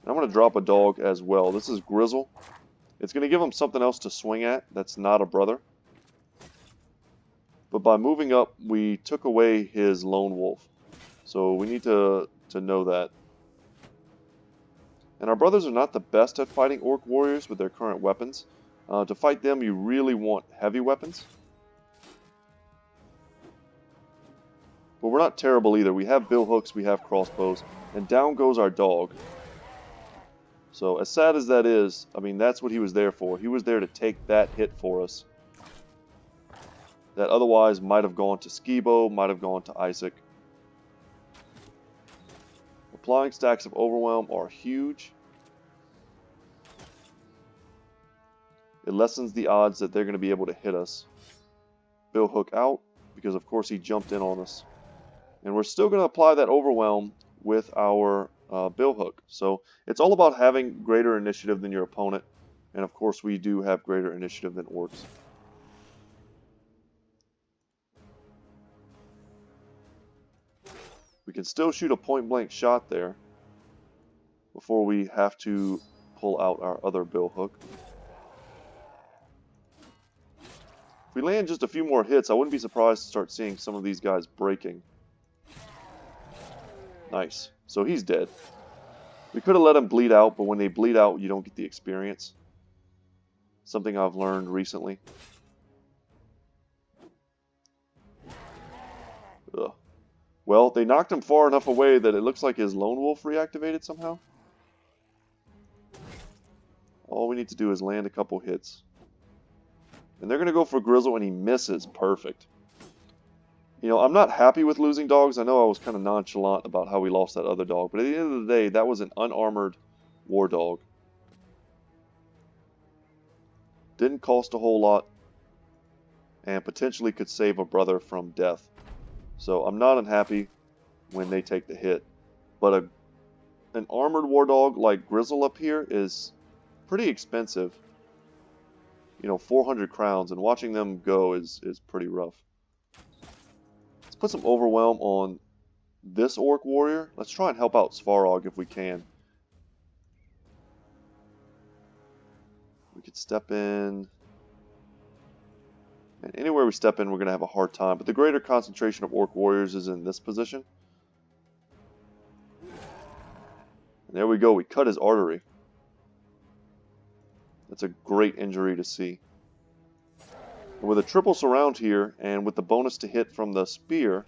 I'm going to drop a dog as well. This is Grizzle. It's going to give him something else to swing at that's not a brother. But by moving up, we took away his lone wolf. So we need to know that. And our brothers are not the best at fighting orc warriors with their current weapons. To fight them, you really want heavy weapons. But we're not terrible either. We have bill hooks, we have crossbows, and down goes our dog. So as sad as that is, I mean, that's what he was there for. He was there to take that hit for us. That otherwise might have gone to Skibo, might have gone to Isaac. Applying stacks of Overwhelm are huge. It lessens the odds that they're going to be able to hit us. Bill hook out, because of course he jumped in on us. And we're still going to apply that Overwhelm with our bill hook. So it's all about having greater initiative than your opponent. And of course we do have greater initiative than orcs. We can still shoot a point blank shot there before we have to pull out our other bill hook. If we land just a few more hits, I wouldn't be surprised to start seeing some of these guys breaking. Nice. So he's dead. We could have let him bleed out, but when they bleed out, you don't get the experience. Something I've learned recently. Ugh. Well, they knocked him far enough away that it looks like his lone wolf reactivated somehow. All we need to do is land a couple hits. And they're going to go for Grizzle, and he misses. Perfect. You know, I'm not happy with losing dogs. I know I was kind of nonchalant about how we lost that other dog. But at the end of the day, that was an unarmored war dog. Didn't cost a whole lot. And potentially could save a brother from death. So I'm not unhappy when they take the hit. But an armored war dog like Grizzle up here is pretty expensive. You know, 400 crowns. And watching them go is pretty rough. Let's put some Overwhelm on this Orc Warrior. Let's try and help out Svarog if we can. We could step in. And anywhere we step in, we're going to have a hard time. But the greater concentration of Orc Warriors is in this position. And there we go. We cut his artery. That's a great injury to see. And with a triple surround here, and with the bonus to hit from the spear,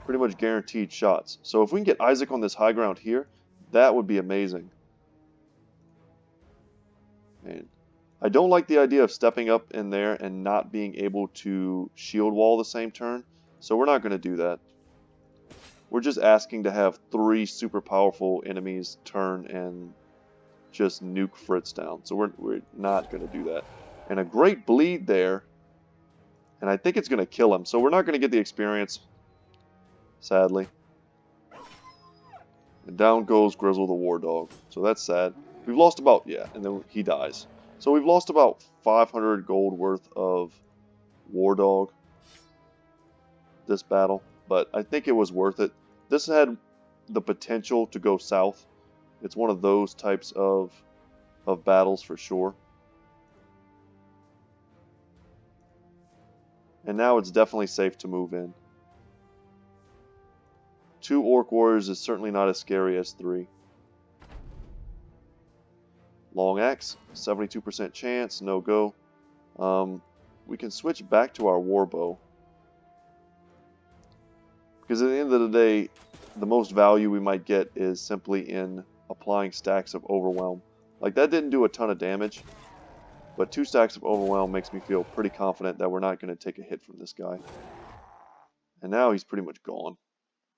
pretty much guaranteed shots. So if we can get Isaac on this high ground here, that would be amazing. And I don't like the idea of stepping up in there and not being able to shield wall the same turn, so we're not going to do that. We're just asking to have 3 super powerful enemies turn and just nuke Fritz down, so we're not going to do that. And a great bleed there, and I think it's going to kill him, so we're not going to get the experience, sadly. And down goes Grizzle the War Dog, so that's sad. We've lost about, yeah, and then he dies. So we've lost about 500 gold worth of War Dog this battle, but I think it was worth it. This had the potential to go south. It's one of those types of battles for sure. And now it's definitely safe to move in. 2 Orc Warriors is certainly not as scary as 3. Long Axe, 72% chance, no go. We can switch back to our War Bow. Because at the end of the day, the most value we might get is simply in applying stacks of Overwhelm. Like, that didn't do a ton of damage, but 2 stacks of Overwhelm makes me feel pretty confident that we're not going to take a hit from this guy. And now he's pretty much gone.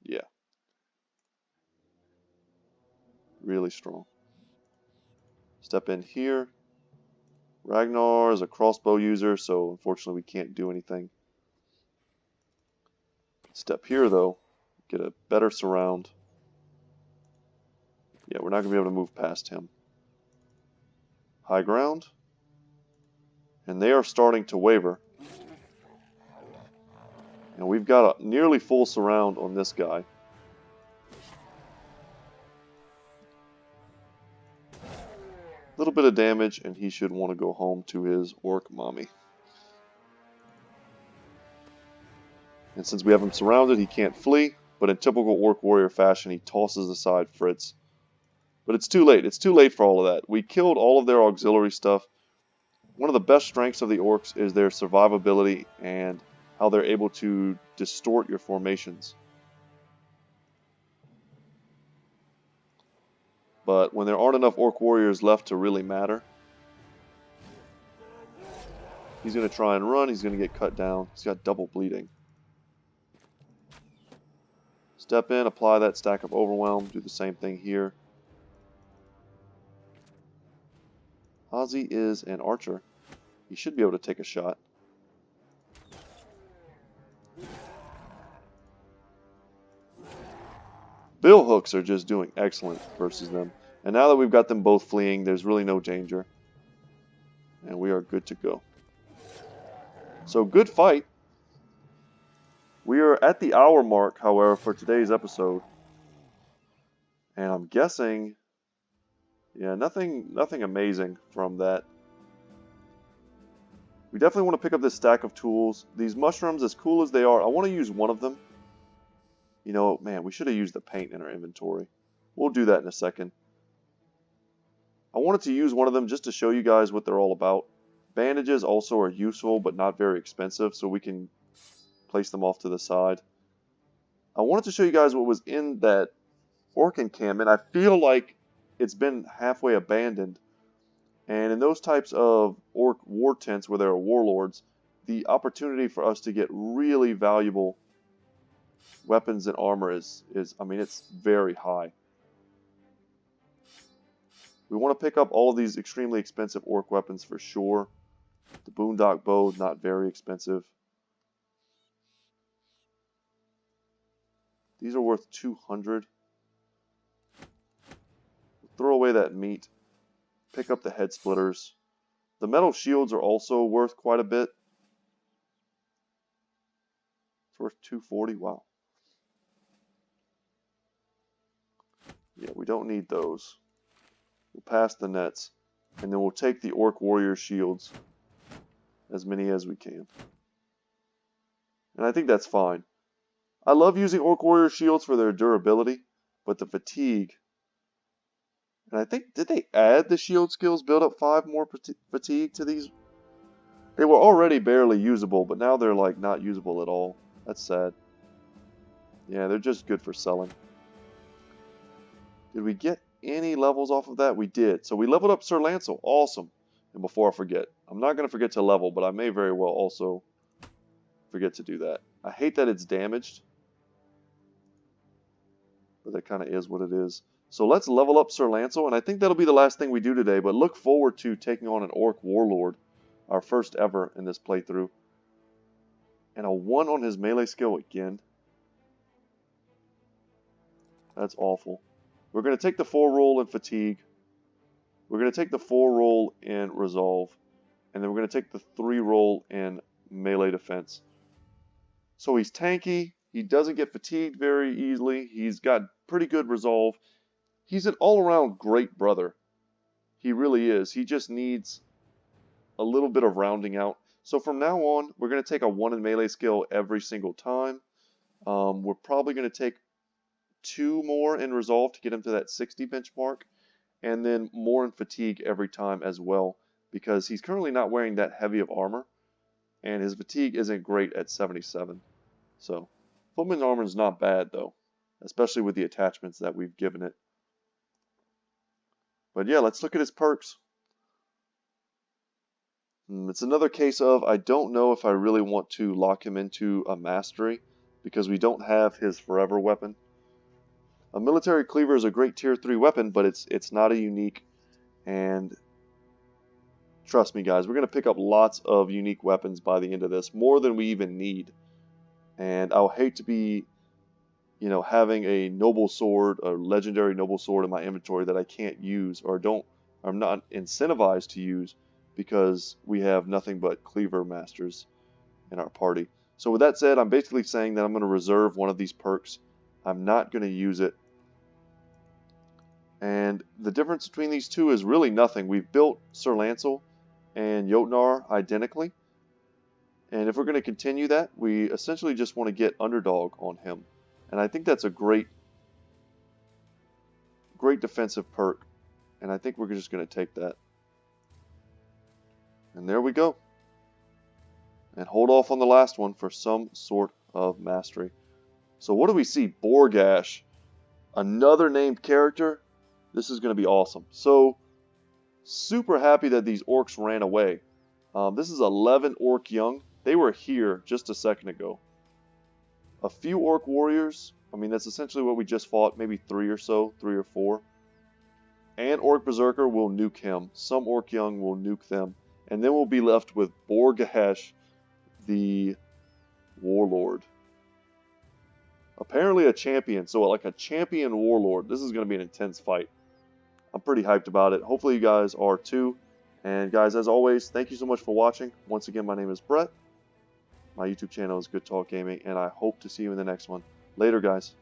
Yeah. Really strong. Step in here. Ragnar is a crossbow user, so unfortunately we can't do anything. Step here, though. Get a better surround. Yeah, we're not going to be able to move past him. High ground. And they are starting to waver. And we've got a nearly full surround on this guy. A little bit of damage, and he should want to go home to his orc mommy. And since we have him surrounded, he can't flee. But in typical orc warrior fashion, he tosses aside Fritz. But it's too late. It's too late for all of that. We killed all of their auxiliary stuff. One of the best strengths of the orcs is their survivability and how they're able to distort your formations. But when there aren't enough orc warriors left to really matter, he's going to try and run. He's going to get cut down. He's got double bleeding. Step in, apply that stack of overwhelm. Do the same thing here. Ozzy is an archer. He should be able to take a shot. Bill hooks are just doing excellent versus them. And now that we've got them both fleeing, there's really no danger. And we are good to go. So good fight. We are at the hour mark, however, for today's episode. And I'm guessing, yeah, nothing amazing from that. We definitely want to pick up this stack of tools. These mushrooms, as cool as they are, I want to use one of them. You know, man, we should have used the paint in our inventory. We'll do that in a second. I wanted to use one of them just to show you guys what they're all about. Bandages also are useful, but not very expensive, so we can place them off to the side. I wanted to show you guys what was in that orc encampment. I feel like it's been halfway abandoned. And in those types of orc war tents where there are warlords, the opportunity for us to get really valuable weapons and armor is I mean, it's very high. We want to pick up all of these extremely expensive orc weapons for sure. The Boondock bow, not very expensive. These are worth 200. Throw away that meat. Pick up the head splitters. The metal shields are also worth quite a bit. It's worth 240. Wow. Yeah, we don't need those. We'll pass the nets. And then we'll take the orc warrior shields. As many as we can. And I think that's fine. I love using orc warrior shields for their durability. But the fatigue. And I think, did they add the shield skills, build up 5 more fatigue to these? They were already barely usable, but now they're like not usable at all. That's sad. Yeah, they're just good for selling. Did we get any levels off of that? We did. So we leveled up Sir Lancel. Awesome. And before I forget, I'm not going to forget to level, but I may very well also forget to do that. I hate that it's damaged. But that kind of is what it is. So let's level up Sir Lancel, and I think that'll be the last thing we do today, but look forward to taking on an Orc Warlord, our first ever in this playthrough. And a 1 on his melee skill again. That's awful. We're going to take the 4 roll in fatigue. We're going to take the 4 roll in resolve. And then we're going to take the 3 roll in melee defense. So he's tanky. He doesn't get fatigued very easily. He's got pretty good resolve. He's an all-around great brother. He really is. He just needs a little bit of rounding out. So from now on, we're going to take a 1 in melee skill every single time. We're probably going to take 2 more in resolve to get him to that 60 benchmark. And then more in fatigue every time as well. Because he's currently not wearing that heavy of armor. And his fatigue isn't great at 77. So, Footman's armor is not bad though. Especially with the attachments that we've given it. But yeah, let's look at his perks. It's another case of I don't know if I really want to lock him into a mastery because we don't have his forever weapon. A military cleaver is a great tier 3 weapon, but it's not a unique, and trust me guys, we're going to pick up lots of unique weapons by the end of this, more than we even need. And I'll hate to be, having a noble sword, a legendary noble sword in my inventory that I can't use or I'm not incentivized to use because we have nothing but cleaver masters in our party. So with that said, I'm basically saying that I'm going to reserve one of these perks. I'm not going to use it. And the difference between these two is really nothing. We've built Sir Lancel and Jotnar identically. And if we're going to continue that, we essentially just want to get Underdog on him. And I think that's a great defensive perk. And I think we're just going to take that. And there we go. And hold off on the last one for some sort of mastery. So what do we see? Borgash. Another named character. This is going to be awesome. So, super happy that these orcs ran away. This is 11 orc young. They were here just a second ago. A few orc warriors. I mean, that's essentially what we just fought. Maybe 3 or so. 3 or 4. And Orc Berserker will nuke him. Some orc young will nuke them. And then we'll be left with Borgash, the Warlord. Apparently a champion. So like a champion Warlord. This is going to be an intense fight. I'm pretty hyped about it. Hopefully you guys are too. And guys, as always, thank you so much for watching. Once again, my name is Brett. My YouTube channel is Goodtalk Gaming, and I hope to see you in the next one. Later, guys.